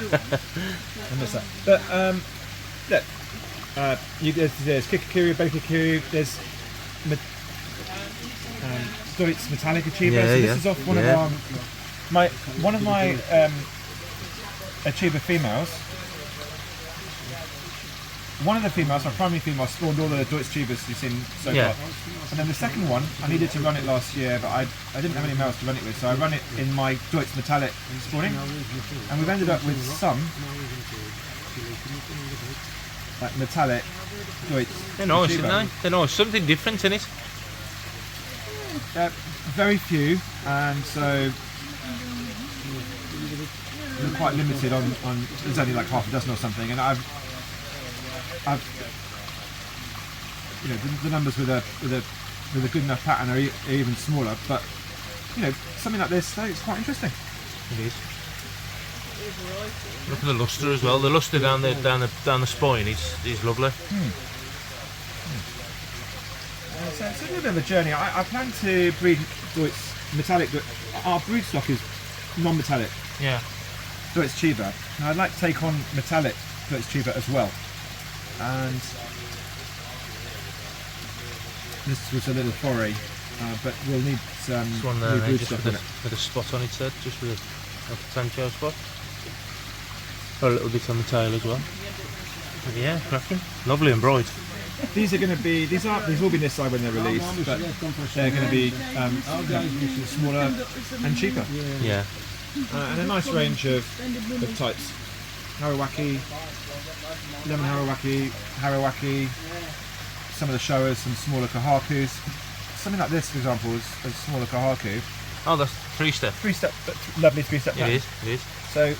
Speaker 2: missed that. But look, there's Kikakuru, Bakakuru, there's Deutz Metallic Achiever.
Speaker 1: Yeah,
Speaker 2: so this
Speaker 1: yeah.
Speaker 2: is off one of my Achiever females. One of the females, my primary female, spawned all the Deutz Tubers you've seen so
Speaker 1: Yeah.
Speaker 2: far. And then the second one, I needed to run it last year, but I didn't have any males to run it with, so I run it in my Deutz Metallic spawning. And we've ended up with some like metallic Deutz.
Speaker 1: They're nice,
Speaker 2: Achiever.
Speaker 1: aren't they? They're nice. Something different in it.
Speaker 2: Very few, and so we're quite limited on. There's only like half a dozen or something, and I've the numbers with a good enough pattern are even smaller. But something like this, it's quite interesting.
Speaker 1: It is. Look at the lustre as well. The lustre down the spine is lovely.
Speaker 2: So it's a little bit of a journey. I plan to breed Deutz metallic. Our broodstock is non-metallic.
Speaker 1: Yeah.
Speaker 2: Deutz Chiba. And I'd like to take on metallic Deutz Chiba as well. And this was a little foray, but we'll need some
Speaker 1: This one
Speaker 2: new
Speaker 1: there, just
Speaker 2: broodstock in it.
Speaker 1: with a spot on its head, just with a Sancho spot. Or a little bit on the tail as well. But yeah, cracking. Lovely and bright.
Speaker 2: These are going to be, these will be this side when they're released, but they're going to be smaller and cheaper.
Speaker 1: Yeah.
Speaker 2: And a nice range of types. Harawaki, lemon Harawaki, some of the showers, some smaller Kahakus. Something like this, for example, is a smaller Kahaku.
Speaker 1: Oh, that's three-step.
Speaker 2: Lovely three-step pattern.
Speaker 1: It is.
Speaker 2: So,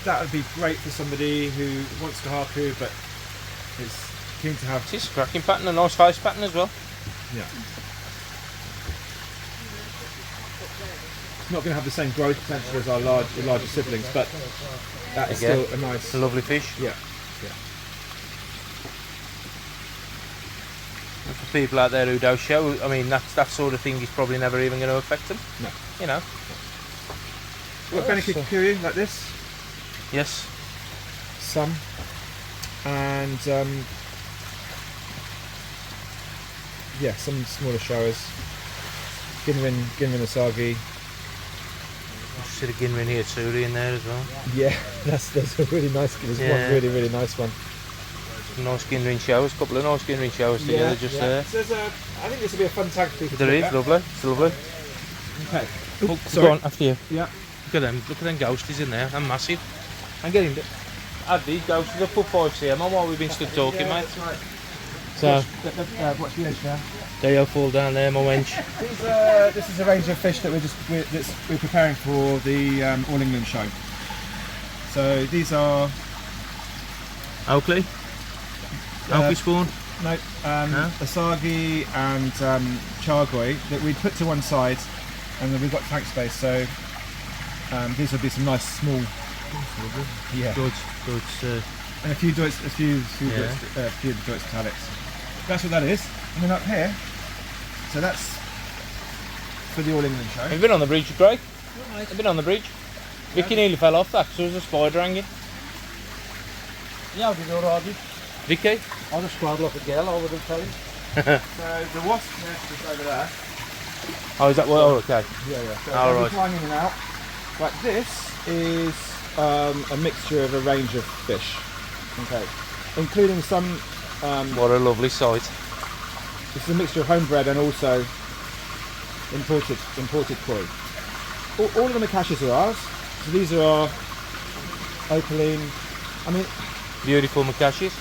Speaker 2: that would be great for somebody who wants Kahaku, but is keen to have.
Speaker 1: It's a cracking pattern, a nice face pattern as well.
Speaker 2: Yeah. It's not going to have the same growth potential as our larger siblings, but that is still a nice.
Speaker 1: It's a lovely fish.
Speaker 2: Yeah.
Speaker 1: And for people out there who don't show, I mean, that sort of thing is probably never even going to affect them.
Speaker 2: No.
Speaker 1: What
Speaker 2: Beneki Kikuyu like this.
Speaker 1: Yes.
Speaker 2: Some. And some smaller showers. Ginrin Asagi.
Speaker 1: See the Ginrin here, Tsuri in there as well.
Speaker 2: Yeah, that's a really nice. There's one really nice one.
Speaker 1: Nice Ginrin showers, couple of nice Ginrin showers together there.
Speaker 2: So I think this will be a fun tank for people.
Speaker 1: There is, lovely. It's lovely.
Speaker 2: Okay.
Speaker 1: Go on, after you.
Speaker 2: Yeah.
Speaker 1: Look at them ghosties in there, they're massive. I'm getting add these ghosties, I've put 5cm on while we've been stood talking, mate.
Speaker 2: That's right.
Speaker 1: So,
Speaker 2: watch the edge now.
Speaker 1: there you fall down there, my wench.
Speaker 2: This is a range of fish that we're preparing for the All England show. So these are
Speaker 1: Oakley? Oakley spawn?
Speaker 2: no, Asagi and Chargoi that we put to one side, and then we've got tank space. So these will be some nice small. Yeah.
Speaker 1: Good.
Speaker 2: And a few Deutz metallics. That's what that is. And then up here, so that's for the All England show.
Speaker 1: Have you been on the bridge, Craig? Have you been on the bridge? Vicky nearly fell off that because there was a spider hanging.
Speaker 3: Yeah, I did already.
Speaker 1: Vicky?
Speaker 3: I just squad like a girl, I would have told him.
Speaker 2: So the wasp nest is over there.
Speaker 1: Oh, is that what? Oh, okay.
Speaker 2: Yeah. So
Speaker 1: All
Speaker 2: they'll be
Speaker 1: right.
Speaker 2: flying in and out. But this is a mixture of a range of fish. Okay. Including some.
Speaker 1: What a lovely sight.
Speaker 2: This is a mixture of homebred and also imported koi. All of the macaches are ours. So these are our opaline. I mean,
Speaker 1: Beautiful macaches.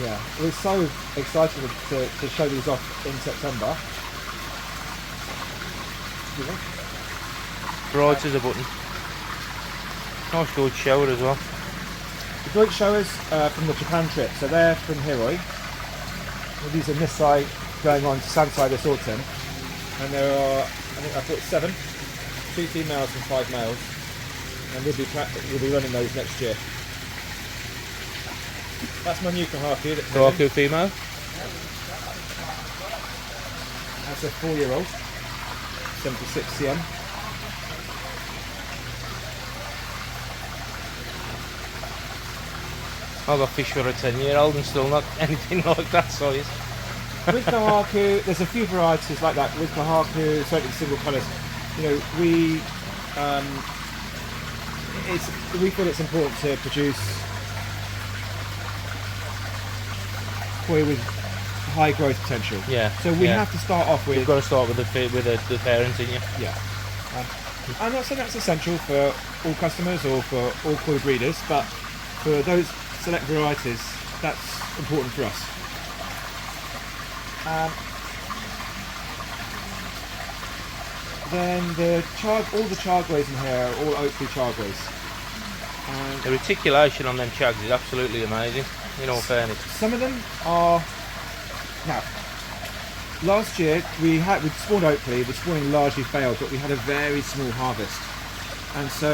Speaker 2: yeah, we're so excited to show these off in September.
Speaker 1: Bright as a button. Nice good shower as well.
Speaker 2: The Deutsch showers from the Japan trip, so they're from Hiroi. These are Nisai going on to Sansai this autumn, and there are, I think I've got 7, 2 females and 5 males, and we'll be running those next year. That's my new Kahaku.
Speaker 1: Kahaku female.
Speaker 2: That's a 4-year-old, 76 cm.
Speaker 1: I've got fish for a 10-year-old and still not anything like that size.
Speaker 2: With Kahaku, there's a few varieties like that. With Kahaku, certainly single colours, we feel it's important to produce koi with high growth potential.
Speaker 1: Yeah.
Speaker 2: So we have to start off with.
Speaker 1: You've got to start with the parents, ain't you?
Speaker 2: Yeah. I'm not saying that's essential for all customers or for all koi breeders, but for those select varieties, that's important for us. Then all the chargoys in here are all Oakley chargoys.
Speaker 1: The reticulation on them chags is absolutely amazing, in all fairness.
Speaker 2: Some of them are Now, last year we'd spawned Oakley. The spawning largely failed, but we had a very small harvest, and so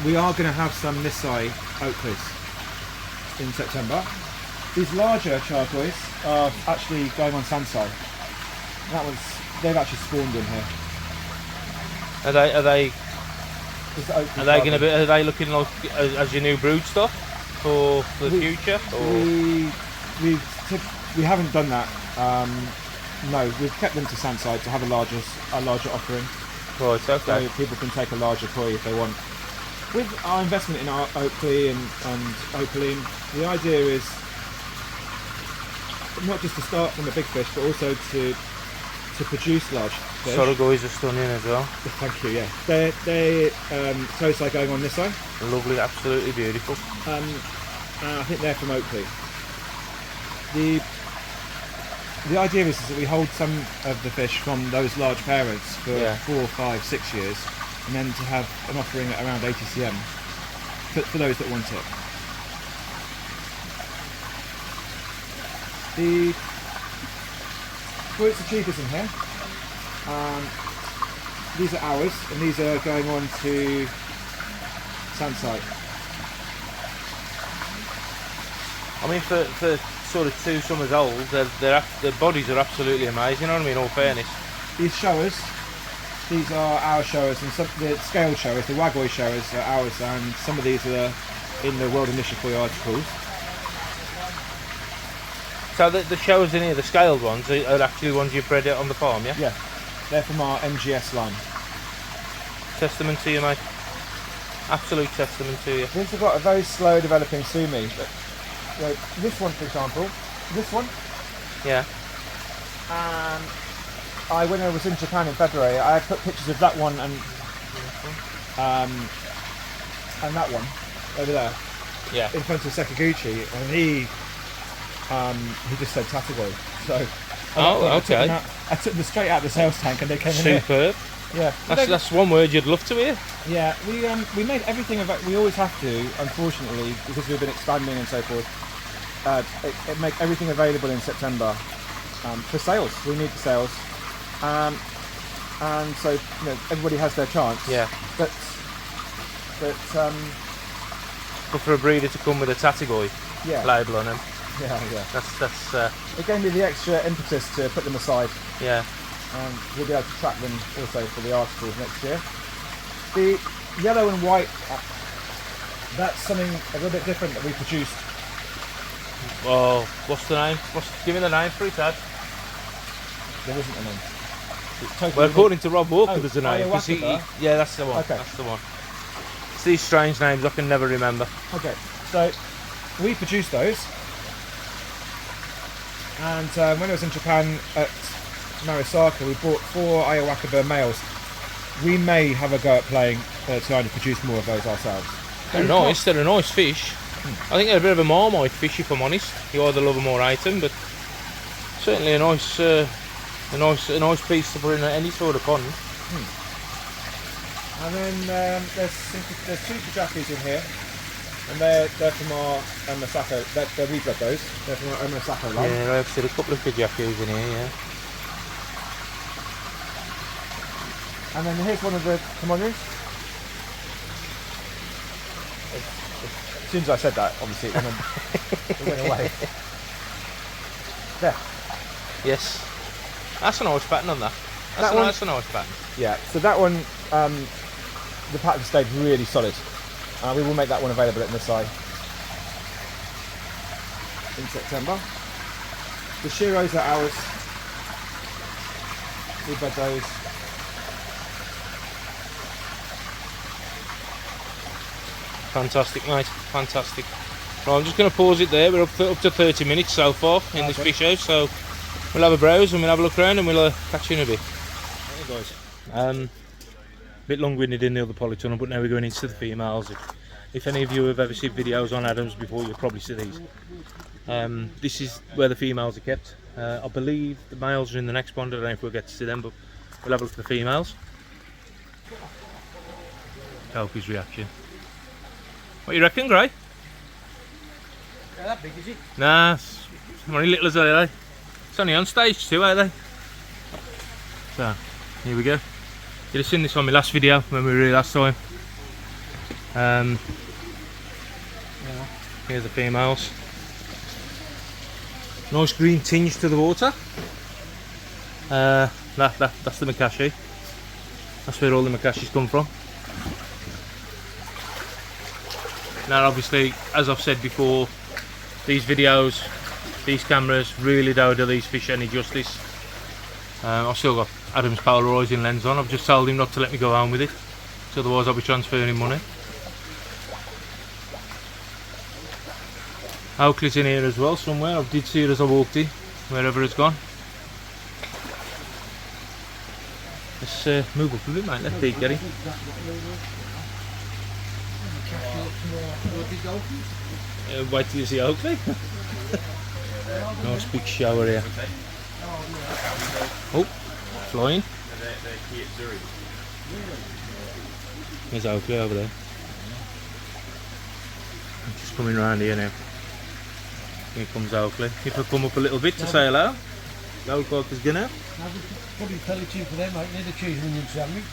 Speaker 2: we are going to have some Nisai Oakleys in September. These larger Chargoys are actually going on Sansai. They've actually spawned in here.
Speaker 1: Are they
Speaker 2: This is the Oakley
Speaker 1: Are they going to
Speaker 2: Chargoy.
Speaker 1: be? Are they looking like as your new broodstock for the future? Or
Speaker 2: We haven't done that. No, we've kept them to Sansai to have a larger offering,
Speaker 1: right, okay.
Speaker 2: so people can take a larger koi if they want. With our investment in our Oakley and Opaline, the idea is not just to start from a big fish, but also to produce large fish.
Speaker 1: Sorogois are stunning as well.
Speaker 2: Thank you. Yeah, they're Tosai going on this side.
Speaker 1: Lovely, absolutely beautiful.
Speaker 2: And I think they're from Oakley. The idea is that we hold some of the fish from those large parents for
Speaker 1: Yeah.
Speaker 2: 4, 5, 6 years, and then to have an offering at around 80 cm for those that want it. The fruits are cheapest in here. These are ours, and these are going on to Sansai.
Speaker 1: I mean, for sort of 2 summers old, their bodies are absolutely amazing. You know what I mean? In all fairness.
Speaker 2: These showers, these are our showers, and some the scale showers, the Wagoi showers are ours, and some of these are in the World of Nishikoi articles.
Speaker 1: So the showers in here, the scaled ones, are actually ones you bred out on the farm, yeah?
Speaker 2: Yeah, they're from our MGS line.
Speaker 1: Testament to you, mate. Absolute testament to you.
Speaker 2: These have got a very slow developing sumi, but this one, for example, this one,
Speaker 1: Yeah.
Speaker 2: when I was in Japan in February, I put pictures of that one and that one over there
Speaker 1: Yeah.
Speaker 2: in front of Sakaguchi, and he just said Tatagoi. So
Speaker 1: Oh, okay.
Speaker 2: I took them straight out of the sales tank, and they came in here.
Speaker 1: Superb.
Speaker 2: Yeah,
Speaker 1: That's one word you'd love to hear.
Speaker 2: yeah. We made everything about. We always have to, unfortunately, because we've been expanding and so forth. Make everything available in September for sales. We need the sales, and so everybody has their chance.
Speaker 1: Yeah.
Speaker 2: But
Speaker 1: But for a breeder to come with a Tatagoi
Speaker 2: yeah,
Speaker 1: label on him,
Speaker 2: yeah.
Speaker 1: that's
Speaker 2: It gave me the extra impetus to put them aside.
Speaker 1: yeah.
Speaker 2: We'll be able to track them also for the articles next year. The yellow and white, that's something a little bit different that we produced.
Speaker 1: Oh, what's the name? Give me the name for it, Dad.
Speaker 2: There isn't a name. It's totally
Speaker 1: Well, according to Rob Walker,
Speaker 2: Oh,
Speaker 1: there's a name. 'cause
Speaker 2: Ayahuasca?
Speaker 1: Yeah, that's the one.
Speaker 2: Okay.
Speaker 1: That's the one. It's these strange names I can never remember.
Speaker 2: Okay, so we produced those, and when I was in Japan at Narisaka, we bought 4 Ayahuasca males. We may have a go at playing trying to produce more of those ourselves.
Speaker 1: They're nice. They're a nice fish. I think they're a bit of a marmite fish, if I'm honest. You either love them or hate them, but certainly a nice piece to put in any sort of pond.
Speaker 2: And then there's 2 Kajakis in here, and they're from our Omasako. They're rebred those. They're from our Omasako line.
Speaker 1: Yeah, I've seen a couple of Kajakus in here. Yeah.
Speaker 2: And then here's one of the Komonus. As soon as I said that, obviously it went away. There.
Speaker 1: Yes. That's a nice pattern on that. That's a nice pattern.
Speaker 2: Yeah, so that one, the pattern stayed really solid. We will make that one available at Nisai in September. The Shiros are ours. We bred those.
Speaker 1: Fantastic, mate. Fantastic. Right, I'm just going to pause it there. We're up to 30 minutes so far in this fish house, so we'll have a browse and we'll have a look around and we'll catch you in a bit. Hey guys. A bit long-winded in the other polytunnel, but now we're going into the females. If any of you have ever seen videos on Adams before, you'll probably see these. This is where the females are kept. I believe the males are in the next pond. I don't know if we'll get to see them, but we'll have a look at the females. Hope his reaction. What you reckon, Gray?
Speaker 3: Not that big, is it?
Speaker 1: Nah, They're only little as they are. It's only on stage 2, ain't they? So, here we go. You'd have seen this on my last video when we were here last time. Here's the females. Nice green tinge to the water. That's the Makashi. That's where all the Makashis come from. Now obviously, as I've said before, these videos, these cameras really don't do these fish any justice. I've still got Adam's polarising lens on. I've just told him not to let me go home with it, so otherwise I'll be transferring money. Oakley's in here as well somewhere. I did see it as I walked in, wherever it's gone. Let's move up a bit, mate. Let's peek at him. Wait till you see Oakley. Nice big shower here. Oh, flying. There's Oakley over there. I'm just coming round here now. Here comes Oakley. If I come up a little bit to say hello. The old cock is gonna.
Speaker 4: Probably pelleting for them, mate. Need a cheese and onion sandwich.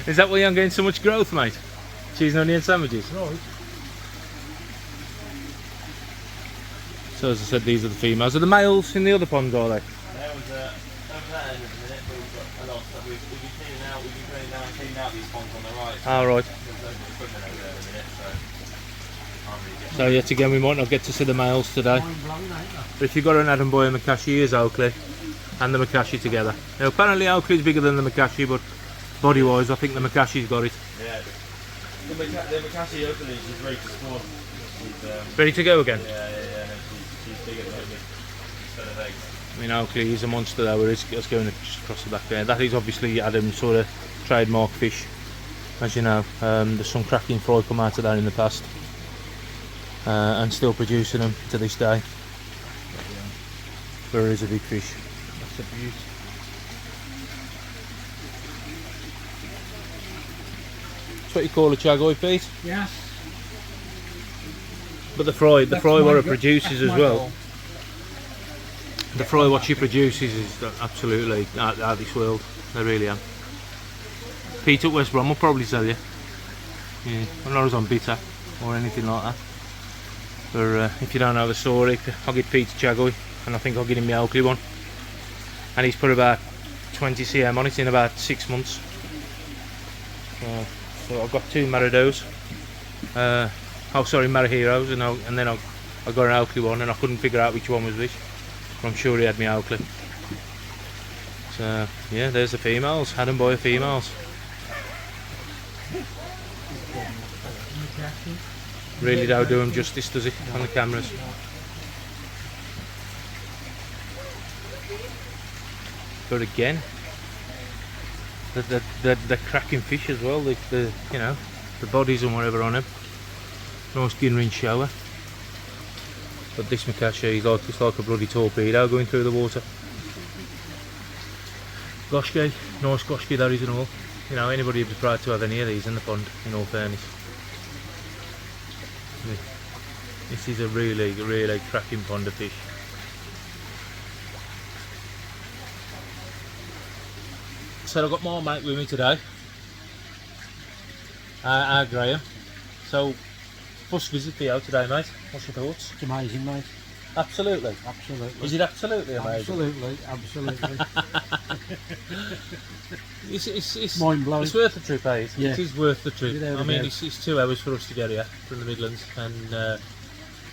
Speaker 1: Is that why I'm getting so much growth, mate? Cheese and onion sandwiches?
Speaker 4: Right.
Speaker 1: So as I said, these are the females. Are the males in the other ponds, are they?
Speaker 6: There was over that end of the minute, but we've got a lot that we've been cleaning out, cleaning out these ponds on the right.
Speaker 1: Ah, right.
Speaker 6: There's loads of equipment over there in a minute, so can't really get.
Speaker 1: So yet again, we might not get to see the males today.
Speaker 4: Mind blowing, ain't they?
Speaker 1: But if you've got an Adam boy and Makashi, here's Oakley and the Makashi together. Now apparently Oakley's bigger than the Makashi, but body-wise, I think the Makashi's got it.
Speaker 6: Yeah. The Makassi opening is ready to spawn.
Speaker 1: Ready to go again?
Speaker 6: Yeah. No, she's bigger than me. Instead of eggs.
Speaker 1: I mean, Oakley is a monster though, where it's going just across the back there. That is obviously Adam's sort of trademark fish. As you know, there's some cracking fry come out of that in the past. And still producing them to this day. But it is a big fish.
Speaker 4: That's a beauty.
Speaker 1: That's what you call a chagoy, Pete.
Speaker 4: Yes.
Speaker 1: But the fry
Speaker 4: That's
Speaker 1: what
Speaker 4: my
Speaker 1: it
Speaker 4: go-
Speaker 1: produces
Speaker 4: that's
Speaker 1: as
Speaker 4: my
Speaker 1: well.
Speaker 4: goal.
Speaker 1: The fry what she produces is absolutely out of this world. They really are. Pete at West Brom will probably tell you. Yeah, I'm not as on bitter or anything like that. But if you don't know the story, I'll give Pete a chagoy, and I think I'll give him the Oakley one. And he's put about 20 cm on it in about 6 months. So I've got 2 Maridos. Mariheros, and then I got an Oakley one, and I couldn't figure out which one was which. But I'm sure he had me Oakley. So yeah, there's the females. Adam boy females. Really don't do him justice, does it, on the cameras? But again, the cracking fish as well. The you know, the bodies and whatever on them. Nice skin ring shower. But this Makashi is it's like a bloody torpedo going through the water. Goshki, nice goshki that is and all. You know, anybody would be proud to have any of these in the pond, in all fairness. This is a really cracking pond of fish. So I've got my mate with me today, Graham. So, first visit for you today, mate. What's your thoughts?
Speaker 4: It's amazing, mate.
Speaker 1: Absolutely.
Speaker 4: Absolutely.
Speaker 1: Is it absolutely amazing?
Speaker 4: Absolutely.
Speaker 1: It's
Speaker 4: Mind blowing.
Speaker 1: It's worth the trip, eh?
Speaker 4: Yeah.
Speaker 1: It is worth the trip.
Speaker 4: You're there
Speaker 1: I mean,
Speaker 4: again.
Speaker 1: it's 2 hours for us to get here from the Midlands, and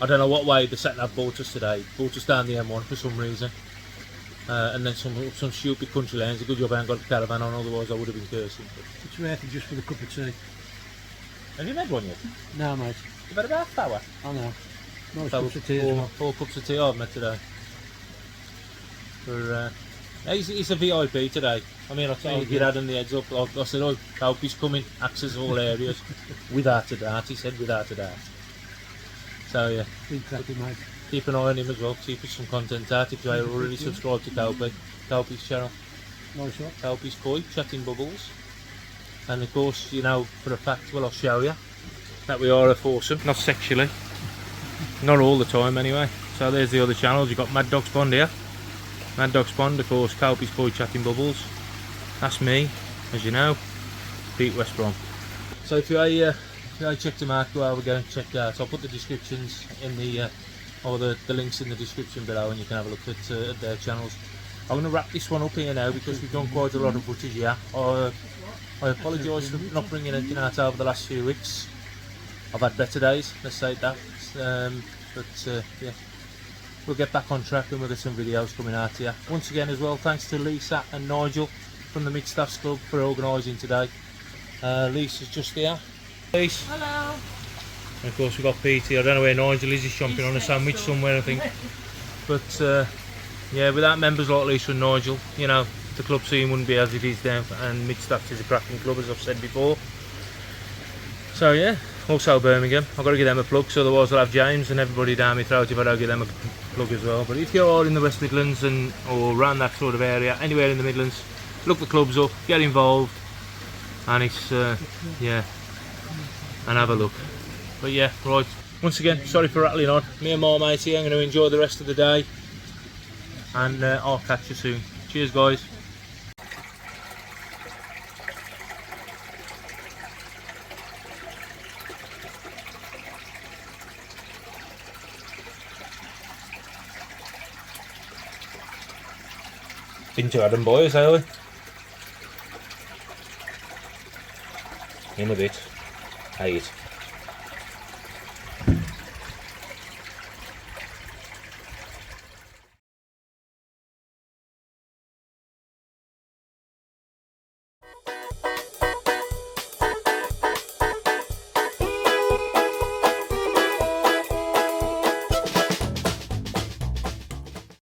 Speaker 1: I don't know what way the sat nav brought us today. Brought us down the M1 for some reason, and then some stupid country lanes. A good job I ain't got the caravan on, otherwise I would have been cursing.
Speaker 4: It's worth it just for the cup of tea.
Speaker 1: Have you made one yet?
Speaker 4: No, mate.
Speaker 1: You've had about half hour.
Speaker 4: I know. Nice
Speaker 1: So
Speaker 4: cups of tea as well.
Speaker 1: 4 cups of tea I've made today. He's a VIP today. I mean, I told you Adam the heads up. I said, oh, hope he's coming, access all areas, without a doubt. He said, without a doubt. So yeah,
Speaker 4: Big cracking, mate.
Speaker 1: keep an eye on him as well. Keep us some content out if you are already subscribed to Cowpie's channel.
Speaker 4: Nice one.
Speaker 1: Cowpie's Koi, Chatting Bubbles. And of course, you know, for a fact, well, I'll show you that we are a foursome, not sexually. Not all the time anyway. So there's the other channels. You've got Mad Dog's Pond here. Mad Dog's Pond, of course, Calpy's Koi Chatting Bubbles. That's me, as you know, Pete West Brom. So if you check them out, go over and check out. I'll put the descriptions in the or the links in the description below, and you can have a look at their channels. I'm going to wrap this one up here now because we've done quite a lot of footage here. I apologise for not bringing anything out over the last few weeks. I've had better days, let's say that. Yeah, we'll get back on track and we'll get some videos coming out here. Once again as well, thanks to Lisa and Nigel from the Mid Staffs Club for organising today. Lisa's just here. Lisa.
Speaker 5: Hello.
Speaker 1: And of course we've got Pete here. I don't know where Nigel is, he's chomping on a sandwich somewhere I think. But yeah, without members like Lisa and Nigel, you know, the club scene wouldn't be as it is now, and Mid Staffs is a cracking club, as I've said before. So yeah, also Birmingham, I've got to give them a plug, so otherwise I'll have James and everybody down my throat if I don't give them a plug as well. But if you're all in the West Midlands or around that sort of area, anywhere in the Midlands, look the clubs up, get involved, and it's yeah, and have a look. But yeah, right, once again, sorry for rattling on. Me and my mate here, I'm going to enjoy the rest of the day, and I'll catch you soon. Cheers guys. Been to Adam boys, are we? In a bit. 8.